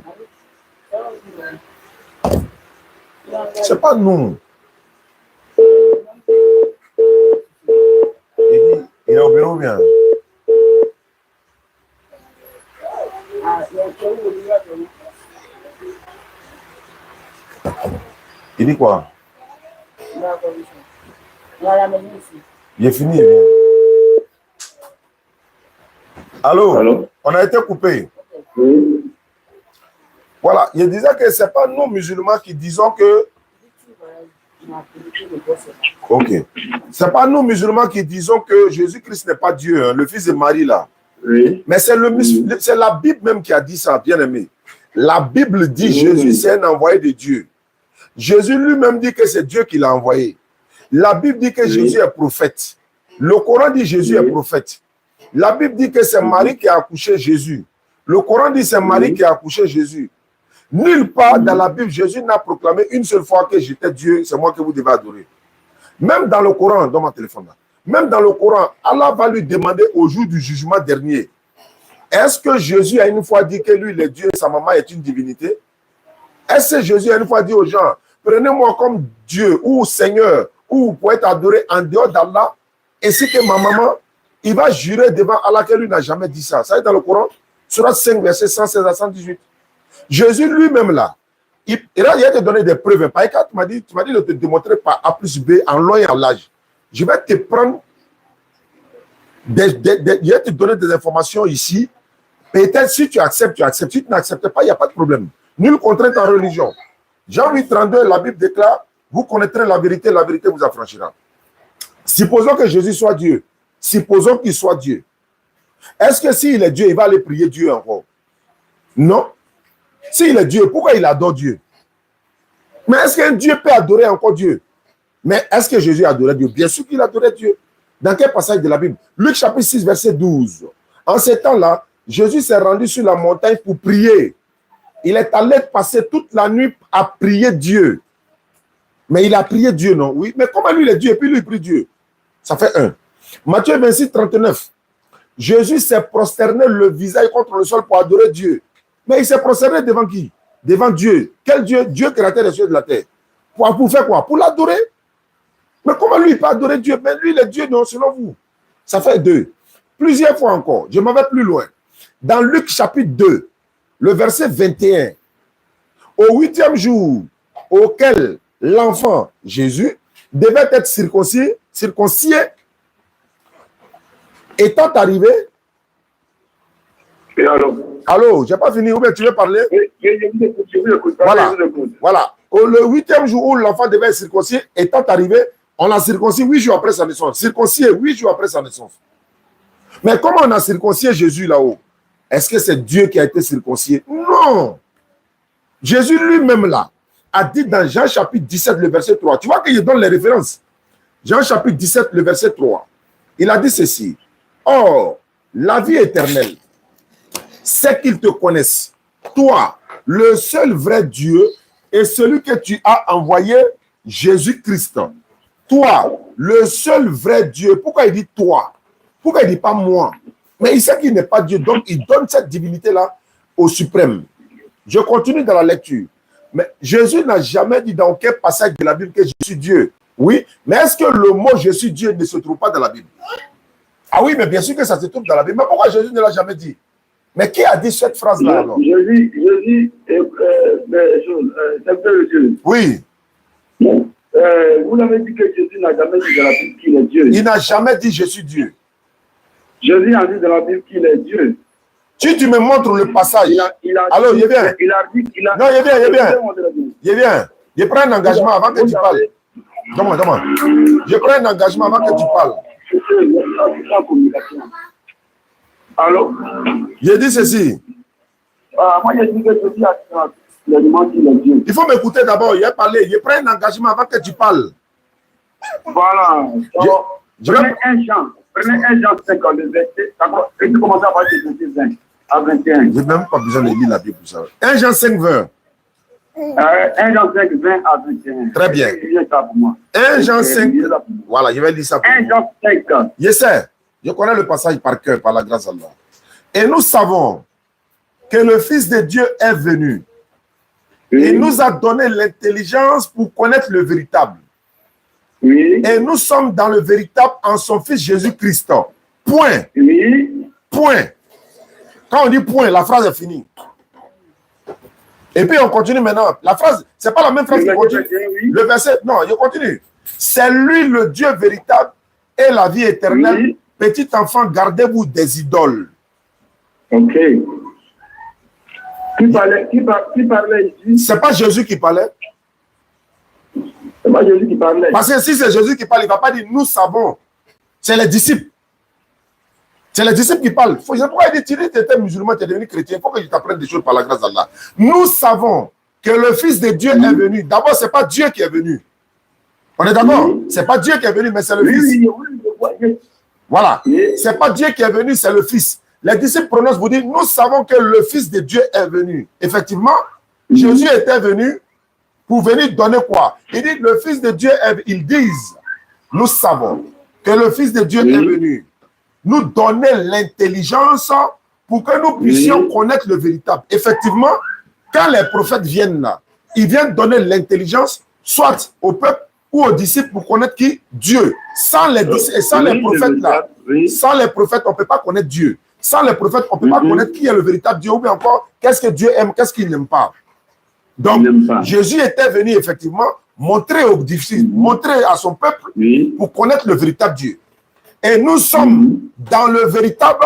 C'est pas nous. Il est au bureau bien. Il dit quoi? Il est fini. Allô? On a été coupé. Oui. Voilà, il disait que ce n'est pas nous musulmans qui disons que... Ok. Ce n'est pas nous musulmans qui disons que Jésus-Christ n'est pas Dieu, hein, le fils de Marie là. Oui. Mais c'est la Bible même qui a dit ça, bien aimé. La Bible dit Jésus c'est un envoyé de Dieu. Jésus lui-même dit que c'est Dieu qui l'a envoyé. La Bible dit que Jésus est prophète. Le Coran dit Jésus est prophète. La Bible dit que c'est Marie qui a accouché Jésus. Le Coran dit que c'est Marie qui a accouché Jésus. Nulle part dans la Bible, Jésus n'a proclamé une seule fois que j'étais Dieu, c'est moi que vous devez adorer. Même dans le Coran, dans mon téléphone là, même dans le Coran, Allah va lui demander au jour du jugement dernier, est-ce que Jésus a une fois dit que lui, il est Dieu et sa maman est une divinité? Est-ce que Jésus a une fois dit aux gens, prenez-moi comme Dieu ou Seigneur, ou vous pouvez être adoré en dehors d'Allah, ainsi que ma maman, il va jurer devant Allah que lui n'a jamais dit ça. Ça est dans le Coran, Surat 5, verset 116 à 118. Jésus lui-même là, il a te donné des preuves. Par exemple, tu m'as dit de te démontrer par A plus B en long et en large. Je vais te prendre, je vais te donner des informations ici. Peut-être si tu acceptes, tu acceptes. Si tu n'acceptes pas, il n'y a pas de problème. Nulle contrainte en religion. Jean 8, 32, la Bible déclare, vous connaîtrez la vérité vous affranchira. Supposons que Jésus soit Dieu. Supposons qu'il soit Dieu. Est-ce que s'il est Dieu, il va aller prier Dieu encore? Non. S'il est Dieu, pourquoi il adore Dieu? Mais est-ce qu'un Dieu peut adorer encore Dieu? Mais est-ce que Jésus adorait Dieu? Bien sûr qu'il adorait Dieu. Dans quel passage de la Bible? Luc chapitre 6, verset 12. En ce temps-là, Jésus s'est rendu sur la montagne pour prier. Il est allé passer toute la nuit à prier Dieu. Mais il a prié Dieu, non? Oui. Mais comment lui, il est Dieu et puis lui, il prie Dieu? Ça fait 1. Matthieu 26, 39. Jésus s'est prosterné le visage contre le sol pour adorer Dieu. Mais il s'est prosterné devant qui? Devant Dieu. Quel Dieu? Dieu créateur des cieux et de la terre. Pour faire quoi? Pour l'adorer. Mais comment lui, il peut adorer Dieu? Mais lui, il est Dieu, non, selon vous. Ça fait 2. Plusieurs fois encore. Je m'en vais plus loin. Dans Luc chapitre 2, le verset 21, au 8e jour auquel l'enfant Jésus devait être circoncis, étant arrivé. Et alors? Allô, j'ai pas fini, ou bien tu veux parler? Voilà. Voilà. Le 8e jour où l'enfant devait être circoncis, étant arrivé, on l'a circoncis 8 jours après sa naissance. Circoncis 8 jours après sa naissance. Mais comment on a circoncis Jésus là-haut? Est-ce que c'est Dieu qui a été circoncis? Non. Jésus lui-même là a dit dans Jean chapitre 17, le verset 3. Tu vois qu'il donne les références. Jean chapitre 17, le verset 3. Il a dit ceci. Or, la vie éternelle, c'est qu'ils te connaissent. Toi, le seul vrai Dieu et celui que tu as envoyé, Jésus-Christ. Toi, le seul vrai Dieu. Pourquoi il dit toi? Pourquoi il ne dit pas moi? Mais il sait qu'il n'est pas Dieu, donc il donne cette divinité-là au suprême. Je continue dans la lecture. Mais Jésus n'a jamais dit dans aucun passage de la Bible que je suis Dieu. Oui, mais est-ce que le mot je suis Dieu ne se trouve pas dans la Bible? Ah oui, mais bien sûr que ça se trouve dans la Bible. Mais pourquoi Jésus ne l'a jamais dit? Mais qui a dit cette phrase-là alors? Jésus Dieu. Oui. Vous l'avez dit que Jésus n'a jamais dit dans la Bible qu'il est Dieu. Il n'a jamais dit je suis Dieu. Jésus a dit dans la Bible qu'il est Dieu. Tu me montres le passage. Alors, il est bien. Non, il est bien, il est bien. Il est bien. Je prends un engagement avant que tu parles. Comment? Je prends un engagement avant que tu parles. Alors? Je dis ceci. Moi, je dis que Jésus a dit qu'il est Dieu. Il faut m'écouter d'abord. Il a parlé. Je prends un engagement avant que tu parles. Voilà. Prenez un Jean 5 en verset. Et tu commences à parler de verset 20 à 21. Je n'ai même pas besoin de lire la Bible pour ça. 1 Jean 5, 20. 1 Jean 5, 20 à 21. Très bien. 1 Jean 5. Voilà, je vais lire ça pour 1 Jean 5. Je sais. Je connais le passage par cœur, par la grâce d'Allah. Et nous savons que le Fils de Dieu est venu. Oui. Il nous a donné l'intelligence pour connaître le véritable. Oui. Et nous sommes dans le véritable en son Fils Jésus-Christ. Point. Oui. Point. Quand on dit point, la phrase est finie. Et puis on continue maintenant. La phrase, c'est pas la même phrase qui continue. Le verset, non, je continue. C'est lui le Dieu véritable et la vie éternelle. Oui. Petit enfant, gardez-vous des idoles. Ok. Qui parlait ici? C'est pas Jésus qui parlait. C'est pas Jésus qui parlait. Parce que si c'est Jésus qui parle, il ne va pas dire nous savons. C'est les disciples. C'est les disciples qui parlent. C'est pourquoi il dit tu étais musulman, tu es devenu chrétien. Il faut que je t'apprenne des choses par la grâce d'Allah. Nous savons que le Fils de Dieu est venu. D'abord, ce n'est pas Dieu qui est venu. On est d'accord? Ce n'est pas Dieu qui est venu, mais c'est le Fils. Voilà. Ce n'est pas Dieu qui est venu, c'est le Fils. Les disciples prononcent pour dire nous savons que le Fils de Dieu est venu. Effectivement, Jésus était venu pour venir donner quoi? Il dit le Fils de Dieu est venu. Ils disent nous savons que le Fils de Dieu est venu nous donner l'intelligence pour que nous puissions connaître le véritable. Effectivement, quand les prophètes viennent là, ils viennent donner l'intelligence soit au peuple ou aux disciples pour connaître qui? Dieu. Sans les disciples et sans les prophètes là, sans les prophètes, on ne peut pas connaître Dieu. Sans les prophètes, on ne peut pas connaître qui est le véritable Dieu ou bien encore qu'est-ce que Dieu aime, qu'est-ce qu'il n'aime pas. Donc, Jésus était venu effectivement montrer aux disciples, montrer à son peuple pour connaître le véritable Dieu. Et nous sommes dans le véritable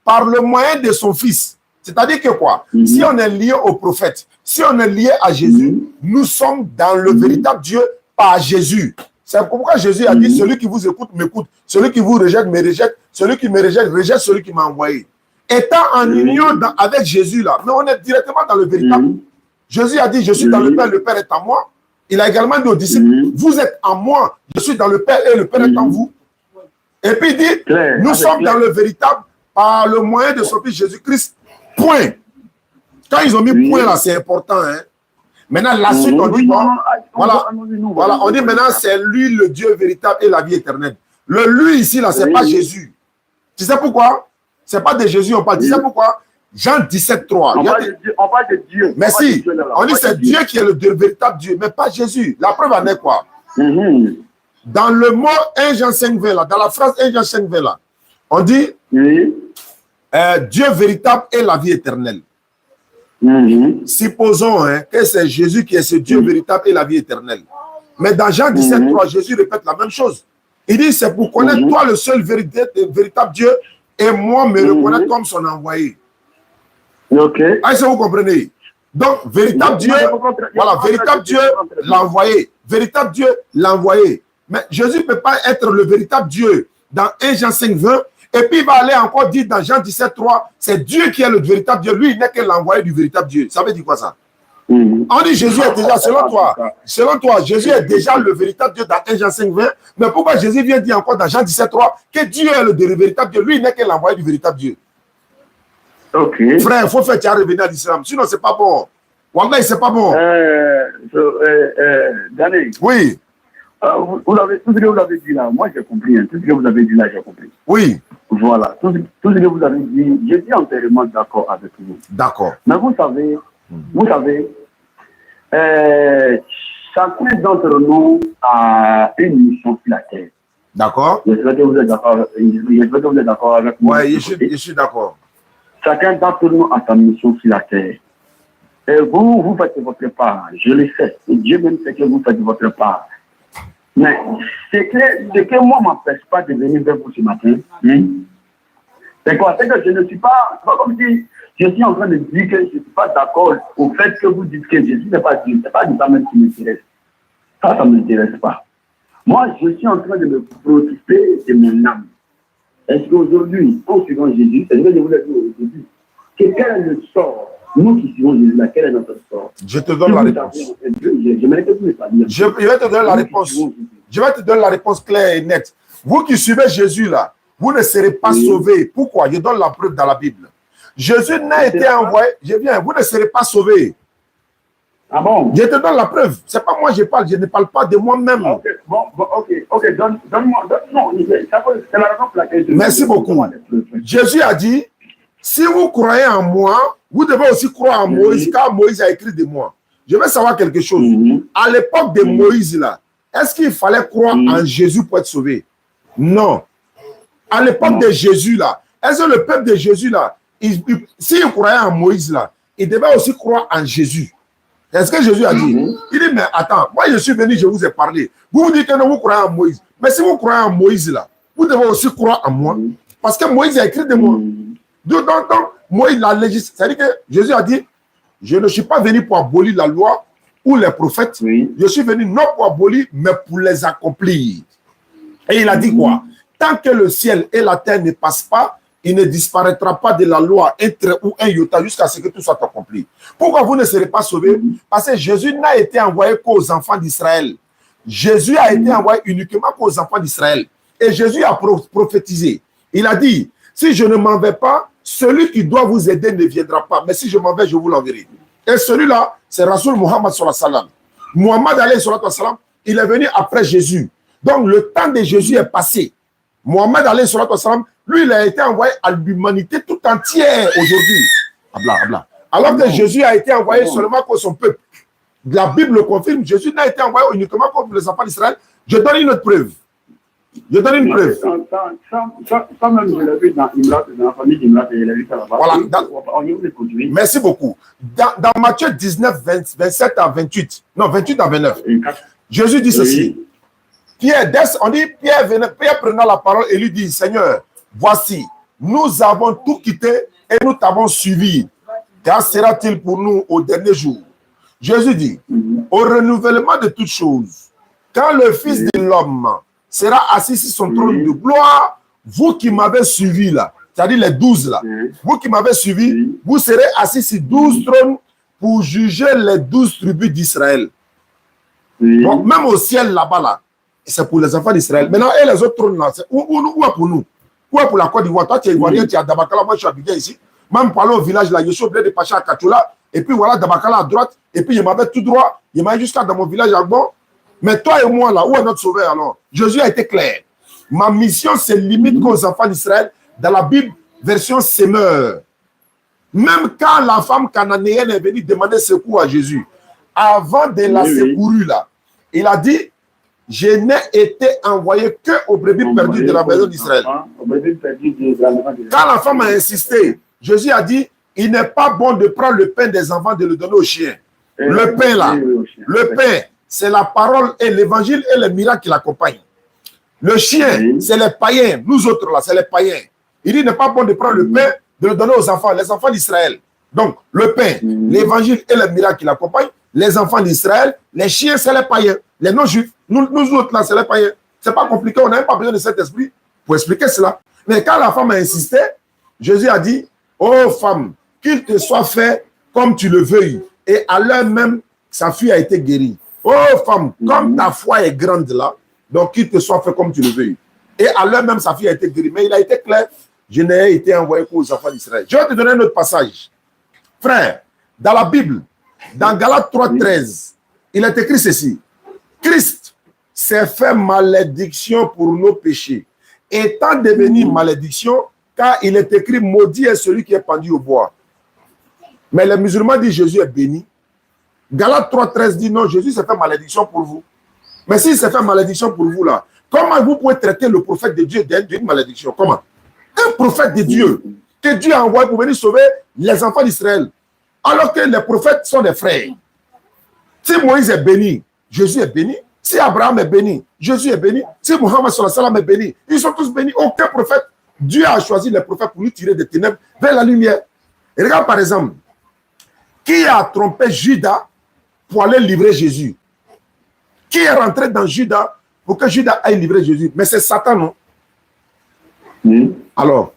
par le moyen de son Fils. C'est-à-dire que quoi? Si on est lié au prophète, si on est lié à Jésus, nous sommes dans le véritable Dieu par Jésus. C'est pourquoi Jésus a dit, celui qui vous écoute, m'écoute. Celui qui vous rejette, me rejette. Celui qui me rejette, rejette celui qui m'a envoyé. Étant en union avec Jésus là, mais on est directement dans le véritable. Jésus a dit, je suis dans le Père est en moi. Il a également dit aux disciples, vous êtes en moi, je suis dans le Père et le Père est en vous. Et puis il dit, nous sommes dans le véritable par le moyen de son Fils Jésus-Christ. Point. Quand ils ont mis point là, c'est important. Hein. Maintenant, la suite, on dit quoi? Voilà, on dit maintenant, c'est lui le Dieu véritable et la vie éternelle. Le lui ici, là, c'est pas Jésus. Tu sais pourquoi? C'est pas de Jésus, on parle. Tu sais pourquoi? Jean 17, 3. On parle de Dieu. Mais si, on dit c'est Dieu qui est le véritable Dieu, mais pas Jésus. La preuve en est quoi? Dans le mot 1 Jean 5, 20, là, dans la phrase 1 Jean 5, 20, là, on dit Dieu véritable et la vie éternelle. Supposons que c'est Jésus qui est ce Dieu véritable et la vie éternelle. Mais dans Jean 17, 3, Jésus répète la même chose. Il dit, c'est pour connaître toi le seul véritable Dieu et moi me reconnaître comme son envoyé. Est-ce que vous comprenez? Donc, véritable Dieu, voilà, véritable Dieu, l'envoyé. Véritable Dieu, l'envoyé. Mais Jésus ne peut pas être le véritable Dieu dans 1 Jean 5, 20. Et puis il va aller encore dire dans Jean 17, 3, c'est Dieu qui est le véritable Dieu. Lui, il n'est que l'envoyé du véritable Dieu. Ça veut dire quoi ça? On dit Jésus est déjà, selon toi, Jésus est déjà le véritable Dieu dans 1 Jean 5, 20. Mais pourquoi Jésus vient dire encore dans Jean 17, 3 que Dieu est le véritable Dieu? Lui, il n'est que l'envoyé du véritable Dieu. Frère, il faut faire tirer revenir à l'islam. Sinon, c'est pas bon. Wallah, c'est pas bon. Daniel. Oui. Tout ce que vous avez dit là, moi j'ai compris. Tout ce que vous avez dit là, j'ai compris. Oui. Voilà. Tout ce que vous avez dit, je suis entièrement d'accord avec vous. D'accord. Mais vous savez, chacun d'entre nous a une mission sur la terre. D'accord. J'espère que vous êtes d'accord avec moi. Oui, je suis d'accord. Chacun d'entre nous a sa mission sur la terre. Et vous faites votre part, je le sais. Et Dieu même sait que vous faites votre part. Mais ce que moi ne m'empêche pas de venir vers vous ce matin, c'est quoi? C'est que je ne suis pas, c'est pas comme si je suis en train de dire que je ne suis pas d'accord au fait que vous dites que Jésus n'est pas Dieu. Ce n'est pas du ça même qui m'intéresse. Ça ne m'intéresse pas. Moi, je suis en train de me préoccuper de mon âme. Est-ce qu'aujourd'hui, en suivant Jésus, c'est ce que je voulais dire aujourd'hui, quel est le sort? Nous qui suivons Jésus, quel est notre sort? Je te donne la réponse. J'aimerais que vous me parliez. Je vais te donner la réponse. Je vais te donner la réponse claire et nette. Vous qui suivez Jésus là, vous ne serez pas sauvés. Pourquoi? Je donne la preuve dans la Bible. Jésus n'a été envoyé. Je viens, vous ne serez pas sauvés. Ah bon? Je te donne la preuve. C'est pas moi je parle, je ne parle pas de moi-même. Ok, donne-moi. Non, c'est la raison pour laquelle je... Merci beaucoup. Jésus a dit, si vous croyez en moi, vous devez aussi croire en Moïse, car Moïse a écrit de moi. Je veux savoir quelque chose. À l'époque de Moïse, là, est-ce qu'il fallait croire en Jésus pour être sauvé? Non. À l'époque de Jésus, là, est-ce que le peuple de Jésus, là, s'il croyait en Moïse, là, il devait aussi croire en Jésus? Est-ce que Jésus a dit? Il dit, mais attends, moi je suis venu, je vous ai parlé. Vous dites que non, vous croyez en Moïse. Mais si vous croyez en Moïse, là, vous devez aussi croire en moi. Parce que Moïse a écrit de moi. Donc, Moïse l'a législé. C'est-à-dire que Jésus a dit, je ne suis pas venu pour abolir la loi ou les prophètes. Je suis venu non pour abolir, mais pour les accomplir. Et il a dit quoi? Tant que le ciel et la terre ne passent pas, il ne disparaîtra pas de la loi un trait ou un iota jusqu'à ce que tout soit accompli. Pourquoi vous ne serez pas sauvés? Parce que Jésus n'a été envoyé qu'aux enfants d'Israël. Jésus a été envoyé uniquement qu'aux enfants d'Israël. Et Jésus a prophétisé. Il a dit, si je ne m'en vais pas, celui qui doit vous aider ne viendra pas. Mais si je m'en vais, je vous l'enverrai. Et celui-là, c'est Rasoul Muhammad sallallahu alayhi wa sallam. Muhammad alayhi wa sallam, il est venu après Jésus. Donc le temps de Jésus est passé. Muhammad alayhi wa sallam, lui, il a été envoyé à l'humanité tout entière aujourd'hui. Alors que Jésus a été envoyé seulement pour son peuple. La Bible le confirme, Jésus n'a été envoyé uniquement pour les enfants d'Israël. Je donne une autre preuve. Ça même, je l'ai vu dans la famille d'Imrat, je l'ai vu ça là-bas. Voilà. Merci beaucoup. Dans Matthieu 19, 27 à 28, non, 28 à 29, Jésus dit ceci. Pierre prenant la parole et lui dit, Seigneur, voici, nous avons tout quitté et nous t'avons suivi. Car sera-t-il pour nous au dernier jour? Jésus dit, au renouvellement de toutes choses, quand le Fils de l'homme sera assis sur son trône de gloire, vous qui m'avez suivi là, c'est-à-dire les 12 là, vous qui m'avez suivi, vous serez assis sur 12 trônes pour juger les 12 tribus d'Israël. Donc, même au ciel là-bas, là, c'est pour les enfants d'Israël. Maintenant, et les autres trônes là, où est pour nous? Où est pour la Côte d'Ivoire? Toi, tu es Ivoirien, tu es à Dabakala, moi je suis habité ici. Même pour aller au village là, je suis obligé de passer à Katoula, et puis voilà, Dabakala à droite, et puis il m'avait tout droit, il m'a jusqu'à dans mon village à Gbon. Mais toi et moi là, où est notre sauveur alors? Jésus a été clair. Ma mission se limite qu'aux enfants d'Israël. Dans la Bible, version Semeur. Même quand la femme cananéenne est venue demander secours à Jésus, avant de la secourir là, il a dit, je n'ai été envoyé que aux brebis perdues de la maison d'Israël. Quand la femme a insisté, Jésus a dit, il n'est pas bon de prendre le pain des enfants et de le donner aux chiens. Le pain là, le pain, c'est la parole et l'évangile et les miracles qui l'accompagnent. Le chien, c'est les païens. Nous autres là, c'est les païens. Il dit, il n'est pas bon de prendre le pain, de le donner aux enfants, les enfants d'Israël. Donc, le pain, l'évangile et les miracles qui l'accompagnent, les enfants d'Israël, les chiens, c'est les païens. Les non-juifs, nous autres là, c'est les païens. C'est pas compliqué, on n'a même pas besoin de cet esprit pour expliquer cela. Mais quand la femme a insisté, Jésus a dit, oh femme, qu'il te soit fait comme tu le veuilles. Et à l'heure même, sa fille a été guérie. Oh femme, comme ta foi est grande là, donc qu'il te soit fait comme tu le veuilles. Et à l'heure même, sa fille a été guérie. Mais il a été clair, je n'ai été envoyé qu'aux enfants d'Israël. Je vais te donner un autre passage. Frère, dans la Bible, dans Galates 3:13, il est écrit ceci. Christ s'est fait malédiction pour nos péchés, étant devenu malédiction, car il est écrit, maudit est celui qui est pendu au bois. Mais les musulmans disent Jésus est béni. Galates 3:13 dit non, Jésus s'est fait malédiction pour vous. Mais s'il s'est fait malédiction pour vous là, comment vous pouvez traiter le prophète de Dieu d'une malédiction? Comment? Un prophète de Dieu que Dieu a envoyé pour venir sauver les enfants d'Israël. Alors que les prophètes sont des frères. Si Moïse est béni, Jésus est béni. Si Abraham est béni, Jésus est béni. Si Mohammed sallallahu alayhi wa sallam est béni, ils sont tous bénis. Aucun prophète. Dieu a choisi les prophètes pour nous tirer des ténèbres vers la lumière. Et regarde par exemple, qui a trompé Judas pour aller livrer Jésus? Qui est rentré dans Judas pour que Judas aille livrer Jésus? Mais c'est Satan, non? Alors,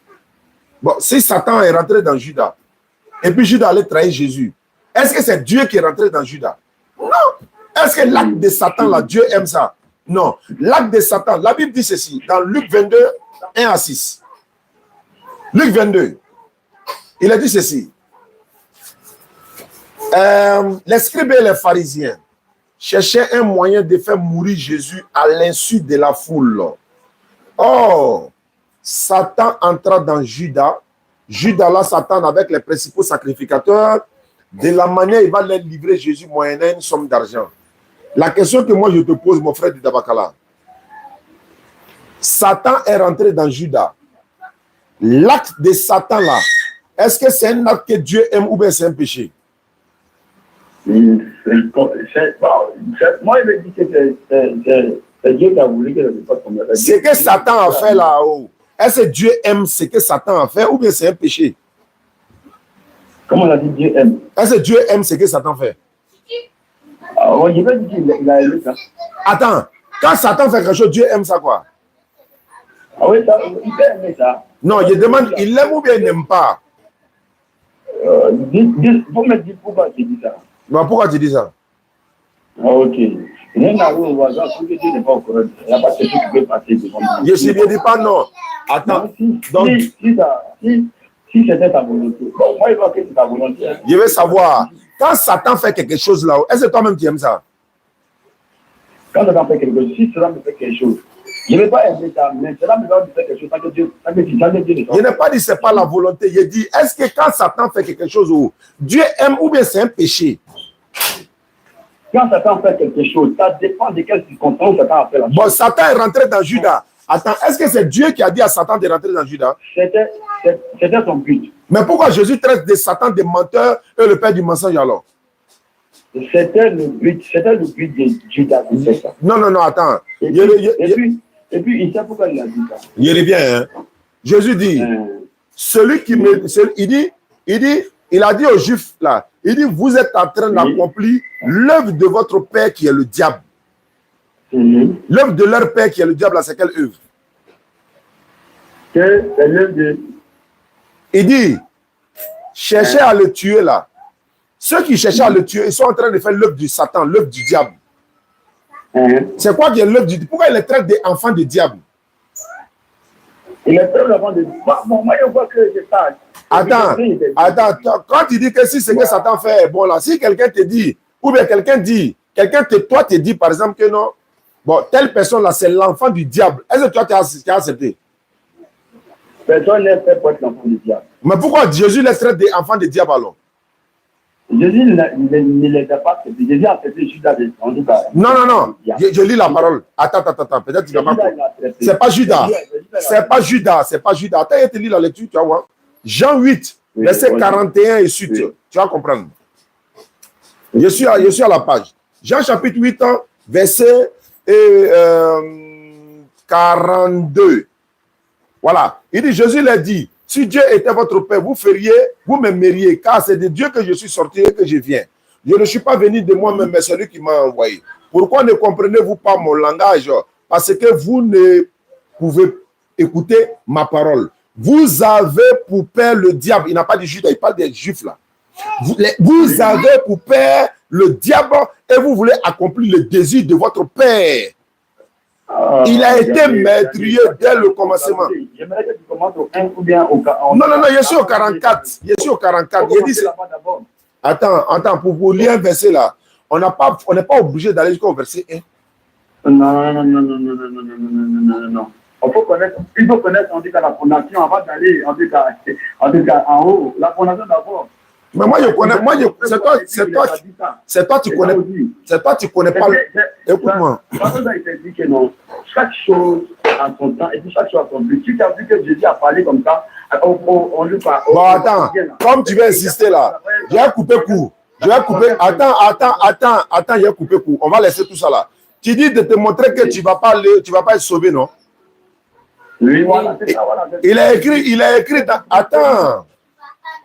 bon, si Satan est rentré dans Judas, et puis Judas allait trahir Jésus, est-ce que c'est Dieu qui est rentré dans Judas? Non. Est-ce que l'acte de Satan, là, Dieu aime ça? Non. L'acte de Satan, la Bible dit ceci, dans Luc 22, 1 à 6. Luc 22, il a dit ceci. Les scribes et les pharisiens cherchaient un moyen de faire mourir Jésus à l'insu de la foule. Or, Satan entra dans Judas. Judas là, Satan avec les principaux sacrificateurs, de la manière il va les livrer Jésus moyennant une somme d'argent. La question que moi je te pose, mon frère de Dabakala, Satan est rentré dans Judas. L'acte de Satan là, est-ce que c'est un acte que Dieu aime ou bien c'est un péché? Moi, je me dis que c'est Dieu qui a voulu que je ne fasse pas comme ça. Ce que Satan a fait là-haut, est-ce que Dieu aime ce que Satan a fait ou bien c'est un péché? Comment on a dit Dieu aime? Est-ce que Dieu aime ce que Satan fait? Je vais dire qu'il a aimé ça. Attends, quand Satan fait quelque chose, Dieu aime ça quoi? Ah oui, ça, il peut aimer ça. Non, je demande, il aime ou bien il n'aime pas? Vous me dites pourquoi tu dis ça? Non, pourquoi tu dis ça? Ah, ok. Il n'y a pas de chose qui peut passer devant moi. Je ne dis pas non. Attends, donc, si c'était ta volonté, bon, moi, je vois que c'est ta volonté. Hein. Je veux savoir, quand Satan fait quelque chose là, est-ce que toi-même tu aimes ça? Quand Satan fait quelque chose, si cela me fait quelque chose, je ne vais pas aimer ça, mais cela me va faire quelque chose, tant que Dieu je n'ai pas dit que ce n'est pas la volonté, je dis, est-ce que quand Satan fait quelque chose, Dieu aime ou bien c'est un péché? Quand Satan fait quelque chose, ça dépend de quelles circonstances Satan a fait la chose. Bon, Satan est rentré dans Judas. Attends, est-ce que c'est Dieu qui a dit à Satan de rentrer dans Judas? C'était son but. Mais pourquoi Jésus traite de Satan de menteur et le père du mensonge alors? C'était le but de Judas de faire ça. Non, attends. Et puis, il sait pourquoi il a dit ça. Il revient, hein. Jésus dit, celui qui me... Il dit, Il a dit aux Juifs, là, il dit, vous êtes en train d'accomplir l'œuvre de votre père qui est le diable. L'œuvre de leur père qui est le diable, là, c'est quelle œuvre? C'est l'œuvre de... Il dit, cherchez à le tuer, là. Ceux qui cherchaient à le tuer, ils sont en train de faire l'œuvre du Satan, l'œuvre du diable. C'est quoi qui est l'œuvre du diable? Pourquoi il les traite des enfants du diable? Il est très enfant de... Bon, moi, je vois que c'est ça. Attends, quand tu dis que si ce que Satan fait est bon là, si quelqu'un te dit, ou bien toi te dit par exemple que non, bon, telle personne là, c'est l'enfant du diable, est-ce que toi tu as accepté? Personne n'est fait pour être l'enfant du diable. Mais pourquoi Jésus les traite des enfants du diable alors? Jésus ne les a pas acceptés. Jésus a accepté Judas. Non. Je lis la parole. Attends. Peut-être que tu n'as pas compris. C'est pas Judas. C'est pas Judas. Attends, je te lis la lecture, tu vas voir. Jean 8, verset 41 et suite. Tu vas comprendre. Je suis à la page. Jean chapitre 8, verset 42. Voilà. Il dit, Jésus l'a dit, si Dieu était votre père, vous m'aimeriez, car c'est de Dieu que je suis sorti et que je viens. Je ne suis pas venu de moi-même, mais celui qui m'a envoyé. Pourquoi ne comprenez-vous pas mon langage? Parce que vous ne pouvez écouter ma parole. Vous avez pour père le diable. Il n'a pas dit Judas, il parle des Juifs là. Vous avez pour père le diable et vous voulez accomplir le désir de votre père. Il a été meurtrier dès le commencement. J'aimerais que tu commences au 1 ou bien au 40. Non, je suis au 44. Il dit, attends, pour lire un verset là, on n'est pas obligé d'aller jusqu'au verset 1. Non. Il faut connaître, en tout cas, la fondation avant d'aller, en tout cas, en haut. La fondation d'abord. Mais moi, je connais, c'est toi, tu connais pas. Écoute-moi. Il t'a dit que non, chaque chose a son temps et puis chaque chose a son but. Tu as vu que Jésus a parlé comme ça, on lui parle. Bon, attends, comme tu veux insister là, je vais couper court. Attends, je vais couper court. On va laisser tout ça là. Tu dis de te montrer que tu vas pas être sauvé, non? Oui, voilà, c'est ça, voilà.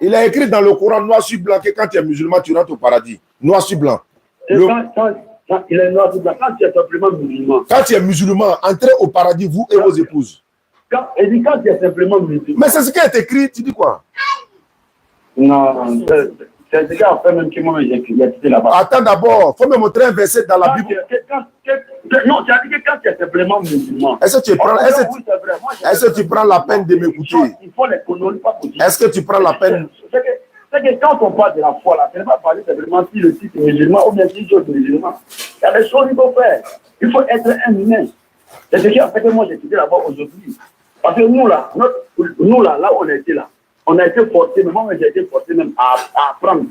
Il a écrit dans le Coran noir sur blanc que quand tu es musulman, tu rentres au paradis. Noir sur blanc. Quand il est noir sur blanc, quand tu es simplement musulman. Quand tu es musulman, entrez au paradis, vous et vos épouses. Quand tu es simplement musulman. Mais c'est ce qui est écrit, tu dis quoi? Non, c'est ce qui a fait même que moi j'ai quitté là-bas. Attends d'abord, il faut me montrer un verset dans la Bible. Non, tu as dit que quand tu es simplement musulman. Est-ce que tu prends la peine de m'écouter? Il faut les connaître, pas possible. Est-ce que tu prends la peine? C'est que quand on parle de la foi, là, ce n'est pas parler simplement si le titre est musulman ou bien si je suis musulman. Il y a des choses qu'il faut faire. Il faut être un humain. C'est ce qui a fait que moi j'ai quitté là-bas aujourd'hui. Parce que nous là, là où on était là, on a été forcés, mais moi j'ai été forcé même à apprendre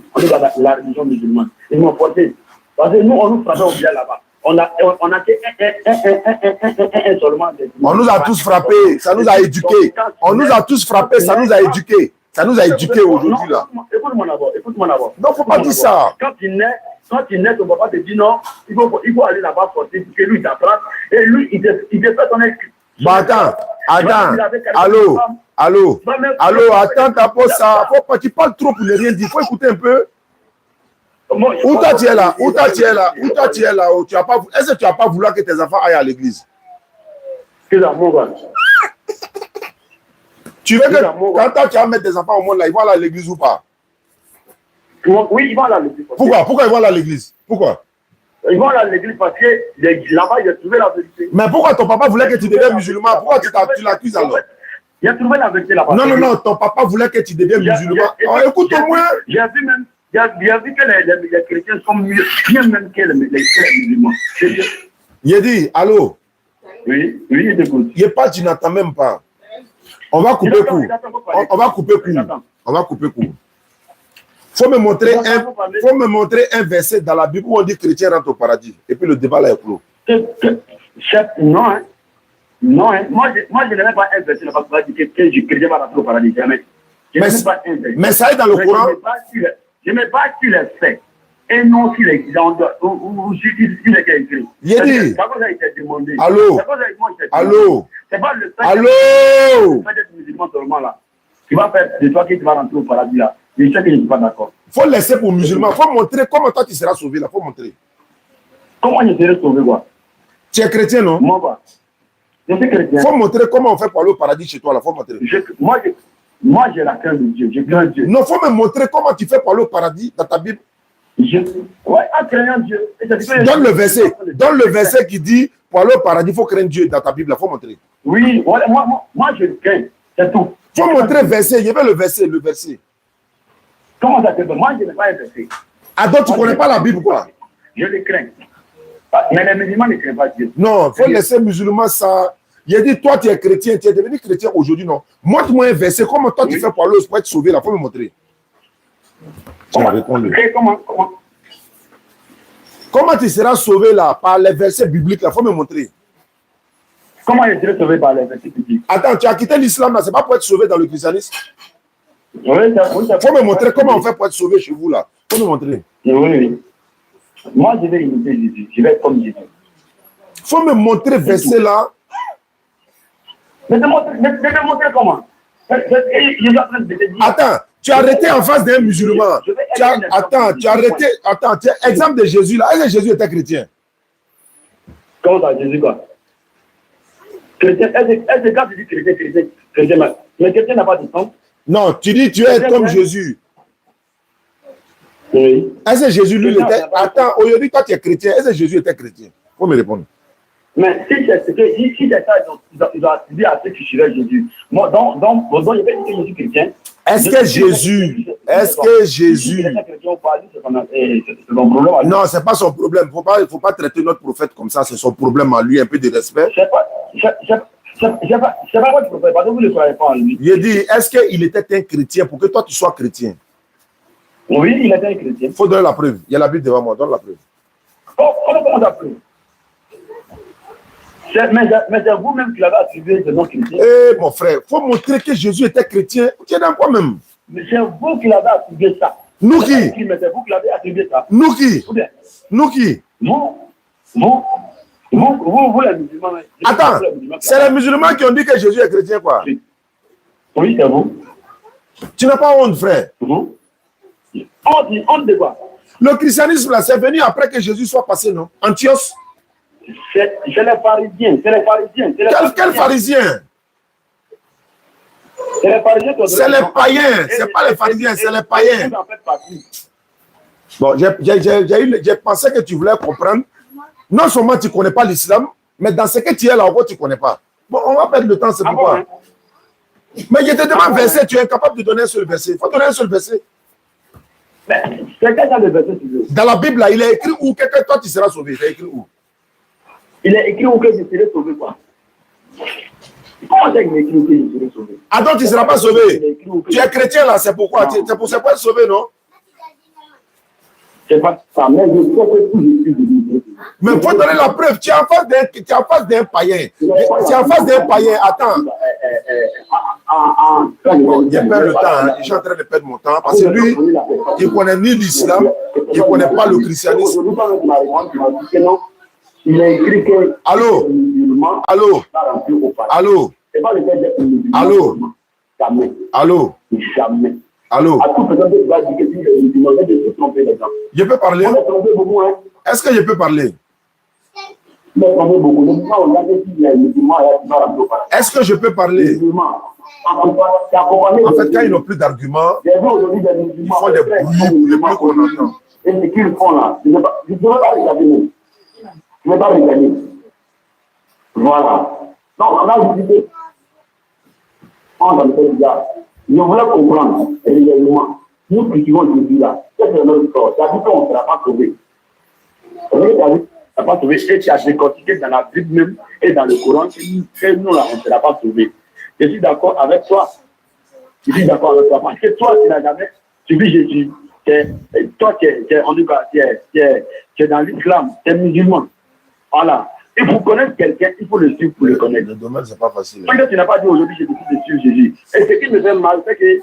la religion musulmane. Ils m'ont forcé. Parce que nous, on nous frappait au bien là-bas. On a fait un seulement. On nous a tous frappés, ça nous a éduqués. On nous a tous frappés, ça nous a éduqués. Ça nous a éduqués aujourd'hui là. Écoute-moi d'abord. Non, il ne faut pas dire ça. Quand tu nais, ton papa te dit non, il faut aller là-bas forcer, parce que lui, il t'apprend. Et lui, il te fait ton écrit. Bah attends. Allô, attends, t'as pas ça. Faut pas, tu parles trop pour ne rien dire. Il faut écouter un peu. Où toi tu es là? Est-ce que tu n'as pas voulu que tes enfants aillent à l'église? Tu veux que quand tu vas mettre tes enfants au monde là, ils vont aller à l'église ou pas? Oui, ils vont aller à l'église. Pourquoi ils vont aller à l'église? Pourquoi? Ils vont aller à l'église parce que là-bas, il a trouvé la vérité. Mais pourquoi ton papa voulait que tu deviennes musulman? Pourquoi tu l'accuses alors? Il a trouvé la vérité là-bas. Non, ton papa voulait que tu deviennes musulman. Écoute-moi. J'ai vu que les chrétiens sont mieux même que les musulmans. Il dit, allô? Oui, il t'écoute. Il pas, tu n'attends même pas. On va couper court. Faut me montrer un verset dans la Bible où on dit chrétien rentre au paradis. Et puis le débat là est clos. Non, moi je n'aimais pas un verset là-bas pour dire que je chrétien va rentrer au paradis. Jamais. Mais ça est dans le Coran. Je n'aimais pas sur les faits. Et non sur les gens ou sur les cas écrits. Il dit. C'est pas ça été demandé. Allô. C'est pas le fait d'être musulman seulement là. Tu vas faire de toi que tu vas rentrer au paradis là. Je sais que je ne suis pas d'accord. Il faut laisser pour musulmans. Il faut montrer comment toi tu seras sauvé là. Il faut montrer. Comment je serai sauvé, quoi? Tu es chrétien, non? Moi, quoi. Je suis chrétien. Il faut montrer comment on fait pour aller au paradis chez toi là. Il faut montrer. Moi, j'ai la crainte de Dieu. Je crains Dieu. Non, il faut me montrer comment tu fais pour aller au paradis dans ta Bible. Ouais, en craignant Dieu. Donne le verset. Donne le verset qui dit pour aller au paradis, il faut craindre Dieu dans ta Bible. Il faut montrer. Oui, moi je le crains. C'est tout. Il faut montrer le verset. Il y avait le verset. Comment ça se fait? Moi, je n'ai pas un verset. Ah, donc tu ne connais pas la Bible, quoi? Je le crains. Mais les musulmans ne craignent pas Dieu. Non, il faut laisser les musulmans ça. Il a dit, toi, tu es chrétien, tu es devenu chrétien aujourd'hui, non? Montre-moi un verset. Comment toi, tu fais pour aller pour être sauvé, là? Il faut me montrer. Comment tu seras sauvé, là, par les versets bibliques, là? Il faut me montrer. Comment je serai sauvé par les versets bibliques? Attends, tu as quitté l'islam, là. Ce n'est pas pour être sauvé dans le christianisme. Il faut me montrer comment on fait pour être sauvé chez vous, là. Il faut me montrer. Oui. Moi, je vais imiter Jésus. Je vais être comme Jésus. Il faut me montrer le verset, là. Mais de montrer comment? Attends, tu as arrêté en face d'un musulman. Attends, exemple de Jésus, là. Est-ce que Jésus était chrétien? Comment ça, Jésus, quoi? Chrétien, est-ce que quand tu dis chrétien, mais chrétien n'a pas de sens? Non, tu dis tu es comme Jésus. Oui. Est-ce que Jésus, lui, était... Attends, aujourd'hui, toi, tu es chrétien. Est-ce que Jésus était chrétien? Il faut me répondre. Mais si c'est ça, ils ont attribué à ceux qui suivaient Jésus. Moi, donc, je vais dire que je suis chrétien. Est-ce que Jésus... Non, ce n'est pas son problème. Il ne faut pas traiter notre prophète comme ça. C'est son problème à lui, un peu de respect. C'est pas votre prophète, parce que vous ne le croyez pas en lui. Il dit, est-ce qu'il était un chrétien pour que toi, tu sois chrétien? Oui, il était un chrétien. Il faut donner la preuve. Il y a la Bible devant moi. Donne la preuve. Comment la preuve? Mais c'est vous-même qui l'avez attribué ce nom chrétien. Eh, mon frère, il faut montrer que Jésus était chrétien. Tu es dans quoi même? Mais c'est vous qui l'avez attribué ça. Nous qui? Mais c'est vous qui l'avez attribué ça. Nous qui? Nous qui? Vous les musulmans. Attends, c'est les musulmans qui ont dit que Jésus est chrétien, quoi? Oui, c'est vous. Tu n'as pas honte, frère? Honte de quoi? Le christianisme, là, c'est venu après que Jésus soit passé, non? Antioche? C'est les pharisiens. Quel pharisien? C'est les pharisiens. C'est les païens. C'est pas les pharisiens, c'est les païens. Bon, j'ai pensé que tu voulais comprendre. Non seulement tu ne connais pas l'islam, mais dans ce que tu es là, tu ne connais pas. Bon, on va perdre le temps, c'est pourquoi. Mais je te demande verset, tu es incapable de donner un seul verset. Il faut donner un seul verset. Mais c'est quel genre de verset tu veux? Dans la Bible, là, il est écrit où que toi tu seras sauvé. Il est écrit où? Il est écrit où que je serai sauvé, quoi? Comment c'est qu'il est écrit où que je serai sauvé? Ah donc tu ne seras pas sauvé. Tu es chrétien là, c'est pourquoi? C'est pour être sauvé, non? C'est pas ça, mais je sais que tout je suis. Mais il faut donner la preuve. Tu es en face d'un païen. Tu es en face d'un païen. Attends. Je perds le temps. Hein. Je suis en train de perdre mon temps. Parce que lui, il ne connaît ni l'islam, il ne connaît pas le christianisme. Il a écrit que. Allô? Allô? Allô? Allô? Allô? Jamais. Allô? Je peux parler? Est-ce que je peux parler? Est-ce que je peux parler? En fait, quand ils n'ont plus d'arguments, ils font des bruits, les bruits qu'on entend. Et ce qu'ils font là, je ne vais pas regarder. Je ne vais pas regarder. Voilà. Donc, on a visité. On a fait bizarre. Je voulais comprendre réellement. Nous cultivons Jésus là. C'est notre corps. Ça dit qu'on ne sera pas sauvé. On ne sera pas sauvé. Et tu as décortiqué dans la Bible même et dans le Coran que nous là, on ne sera pas sauvé. Je suis d'accord avec toi. Je suis d'accord avec toi. Parce que toi, tu n'as jamais suivi Jésus. Toi, en tout cas, tu es dans l'islam, tu es musulman. Voilà. Et pour connaître quelqu'un, il faut le suivre pour le connaître. Le domaine, c'est pas facile. Parce que tu n'as pas dit aujourd'hui, je décide de suivre Jésus. Et ce qui me fait mal, c'est que,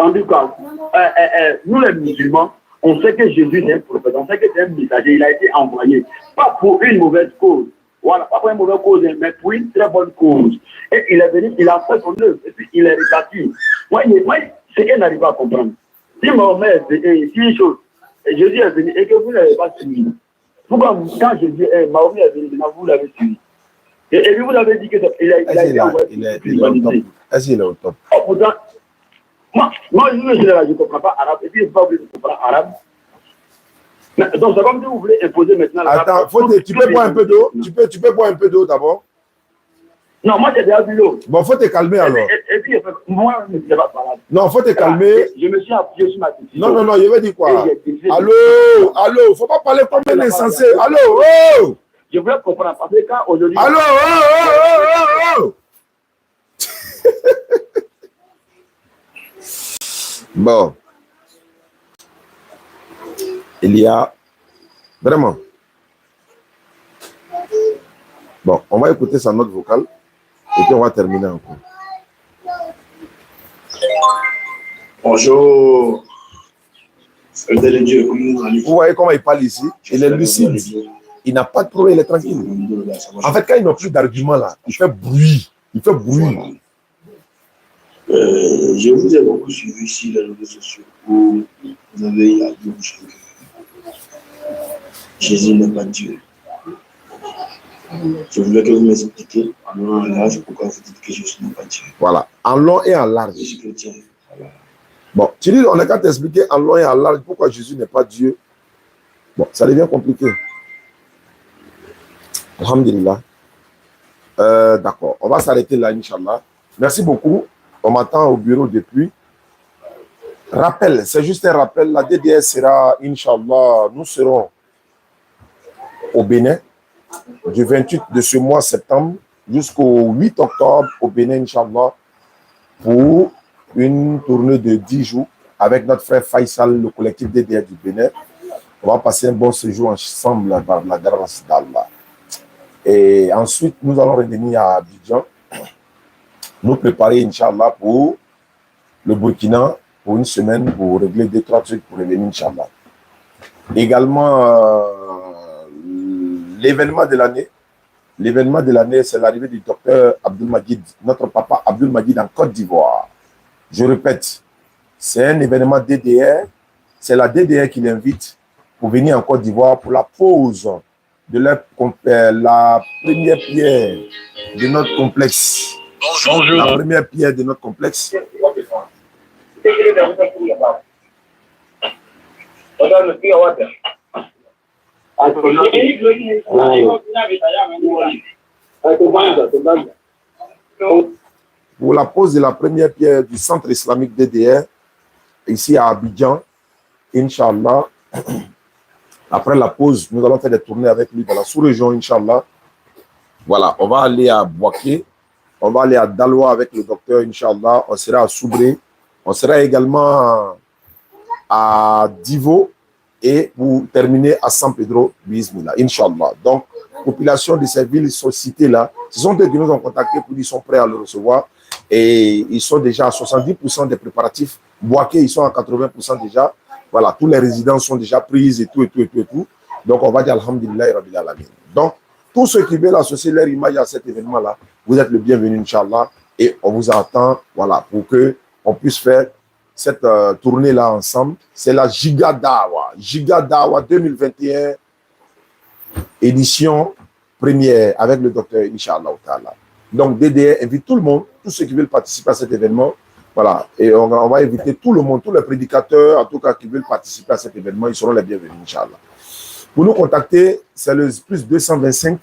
en tout cas, nous les musulmans, on sait que Jésus est un prophète, on sait que c'est un messager, il a été envoyé. Pas pour une mauvaise cause. Voilà, pas pour une mauvaise cause, mais pour une très bonne cause. Et il est venu, il a fait son œuvre, et puis il est reparti. Moi, ce qu'elle n'arrive pas à comprendre. Si Mahomet, si une chose, et Jésus est venu et que vous n'avez pas suivi, pourquoi quand Jésus est Mahomet est venu, vous l'avez suivi? Et puis vous l'avez dit qu'il a été envoyé pour l'humanité. Est-ce qu'il est au top? Oh, pourtant, moi, je ne comprends pas arabe, et puis je ne pas obligé de comprendre arabe. Donc, c'est comme si vous voulez imposer maintenant l'arabe. Attends, tu peux boire un peu d'eau? Tu peux boire un peu d'eau d'abord? Non, moi, j'ai déjà bu l'eau. Bon, faut te calmer alors. Et puis, moi, je ne sais pas parler. Non, faut te calmer. Je me suis appuyé sur ma petite. Non, je vais dire quoi? Allô, faut pas parler comme un insensé. Allô, oh! Je voulais comprendre, parce que quand aujourd'hui... Allô, oh! Bon. Il y a... Vraiment. Bon, on va écouter sa note vocale et puis on va terminer encore. Bonjour. Fidèle de Dieu, comment vous allez? Vous voyez comment il parle ici? Il est lucide. Il n'a pas de problème, il est tranquille. En fait, quand il n'a plus d'arguments là, il fait bruit. Il fait bruit. Je vous ai beaucoup suivi ici les réseaux sociaux où vous avez à dire que Jésus n'est pas Dieu. Je voulais que vous m'expliquiez en long et en large pourquoi vous dites que Jésus n'est pas Dieu. Voilà, en long et en large. Je suis chrétien. Voilà. Bon, tu dis, on a qu'à t'expliquer en long et en large pourquoi Jésus n'est pas Dieu. Bon, ça devient compliqué. Alhamdulillah. D'accord, on va s'arrêter là, Inch'Allah. Merci beaucoup. On m'attend au bureau depuis. Rappel, c'est juste un rappel. La DDS sera, Inch'Allah, nous serons au Bénin du 28 de ce mois septembre jusqu'au 8 octobre au Bénin, Inch'Allah, pour une tournée de 10 jours avec notre frère Faisal, le collectif DDS du Bénin. On va passer un bon séjour ensemble par la grâce d'Allah. Et ensuite, nous allons revenir à Abidjan, nous préparer, Inch'Allah, pour le Burkina, pour une semaine, pour régler 2-3 trucs pour revenir, Inch'Allah. Également, l'événement de l'année, c'est l'arrivée du docteur Abdul Majid, notre papa Abdul Majid en Côte d'Ivoire. Je répète, c'est un événement DDR, c'est la DDR qui l'invite pour venir en Côte d'Ivoire pour la pose de la première pierre de notre complexe. Bonjour. La première pierre de notre complexe. Pour la pose de la première pierre du centre islamique DDR, ici à Abidjan, Inch'Allah. Après la pause, nous allons faire des tournées avec lui dans la sous-région, Inch'Allah. Voilà, on va aller à Boaké, on va aller à Daloa avec le docteur, Inch'Allah. On sera à Soubré, on sera également à Divo et pour terminer à San Pedro, Bismillah, Inch'Allah. Donc, population de ces villes sont citées là. Ce sont eux qui nous ont contactés pour dire qu'ils sont prêts à le recevoir. Et ils sont déjà à 70% des préparatifs. Boaké, ils sont à 80% déjà. Voilà, tous les résidents sont déjà prises et tout. Donc, on va dire Alhamdulillah Rabbil Alamin. Donc, tous ceux qui veulent associer leur image à cet événement-là, vous êtes le bienvenu, Inch'Allah. Et on vous attend, voilà, pour qu'on puisse faire cette tournée-là ensemble. C'est la Giga Dawa 2021, édition première avec le docteur, Inch'Allah. Donc, DDR invite tout le monde, tous ceux qui veulent participer à cet événement. Voilà, et on va inviter tout le monde, tous les prédicateurs, en tout cas, qui veulent participer à cet événement, ils seront les bienvenus, Inch'Allah. Pour nous contacter, c'est le plus 225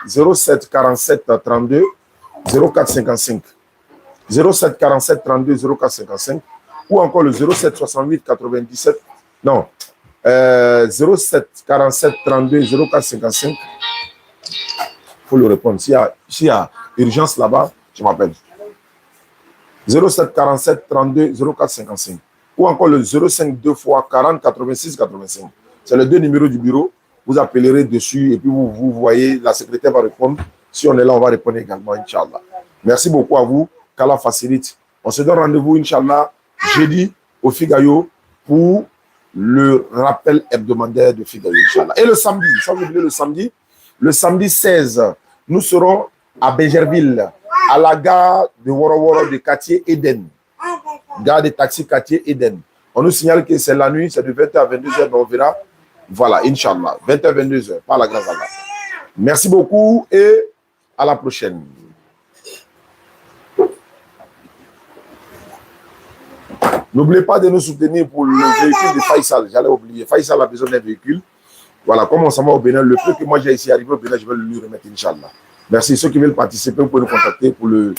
07 47 32 04 55 07 47 32 04 55 ou encore le 07 68 97 non 07 47 32 04 55. Il faut le répondre. S'il y a urgence là-bas, je m'appelle. 07 47 32 04 55 ou encore le 05 2 fois 40 86 85. C'est les deux numéros du bureau. Vous appellerez dessus et puis vous voyez, la secrétaire va répondre. Si on est là, on va répondre également, Inch'Allah. Merci beaucoup à vous. Qu'Allah facilite. On se donne rendez-vous, Inch'Allah, jeudi au Figayo pour le rappel hebdomadaire de Figayo, Inch'Allah. Et le samedi, sans oublier le samedi 16, nous serons à Bégerville, à la gare de Woro de quartier Eden. Gare de taxi quartier Eden. On nous signale que c'est la nuit, c'est de 20h à 22h, mais on verra. Voilà, Inch'Allah. 20h, 22h, par la grâce d'Allah. Merci beaucoup et à la prochaine. N'oubliez pas de nous soutenir pour le véhicule de Faisal. J'allais oublier. Faisal a besoin d'un véhicule. Voilà, comme on s'en va au Bénin, le peu que moi j'ai ici arrivé au Bénin, je vais le lui remettre, Inch'Allah. Merci. Ceux qui veulent participer, vous pouvez nous contacter pour le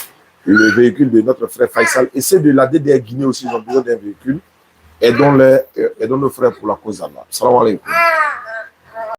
véhicule de notre frère Faisal. Et ceux de la DDR Guinée aussi, ils ont besoin d'un véhicule. Aidons nos frères pour la cause d'Allah. Salam alaikum.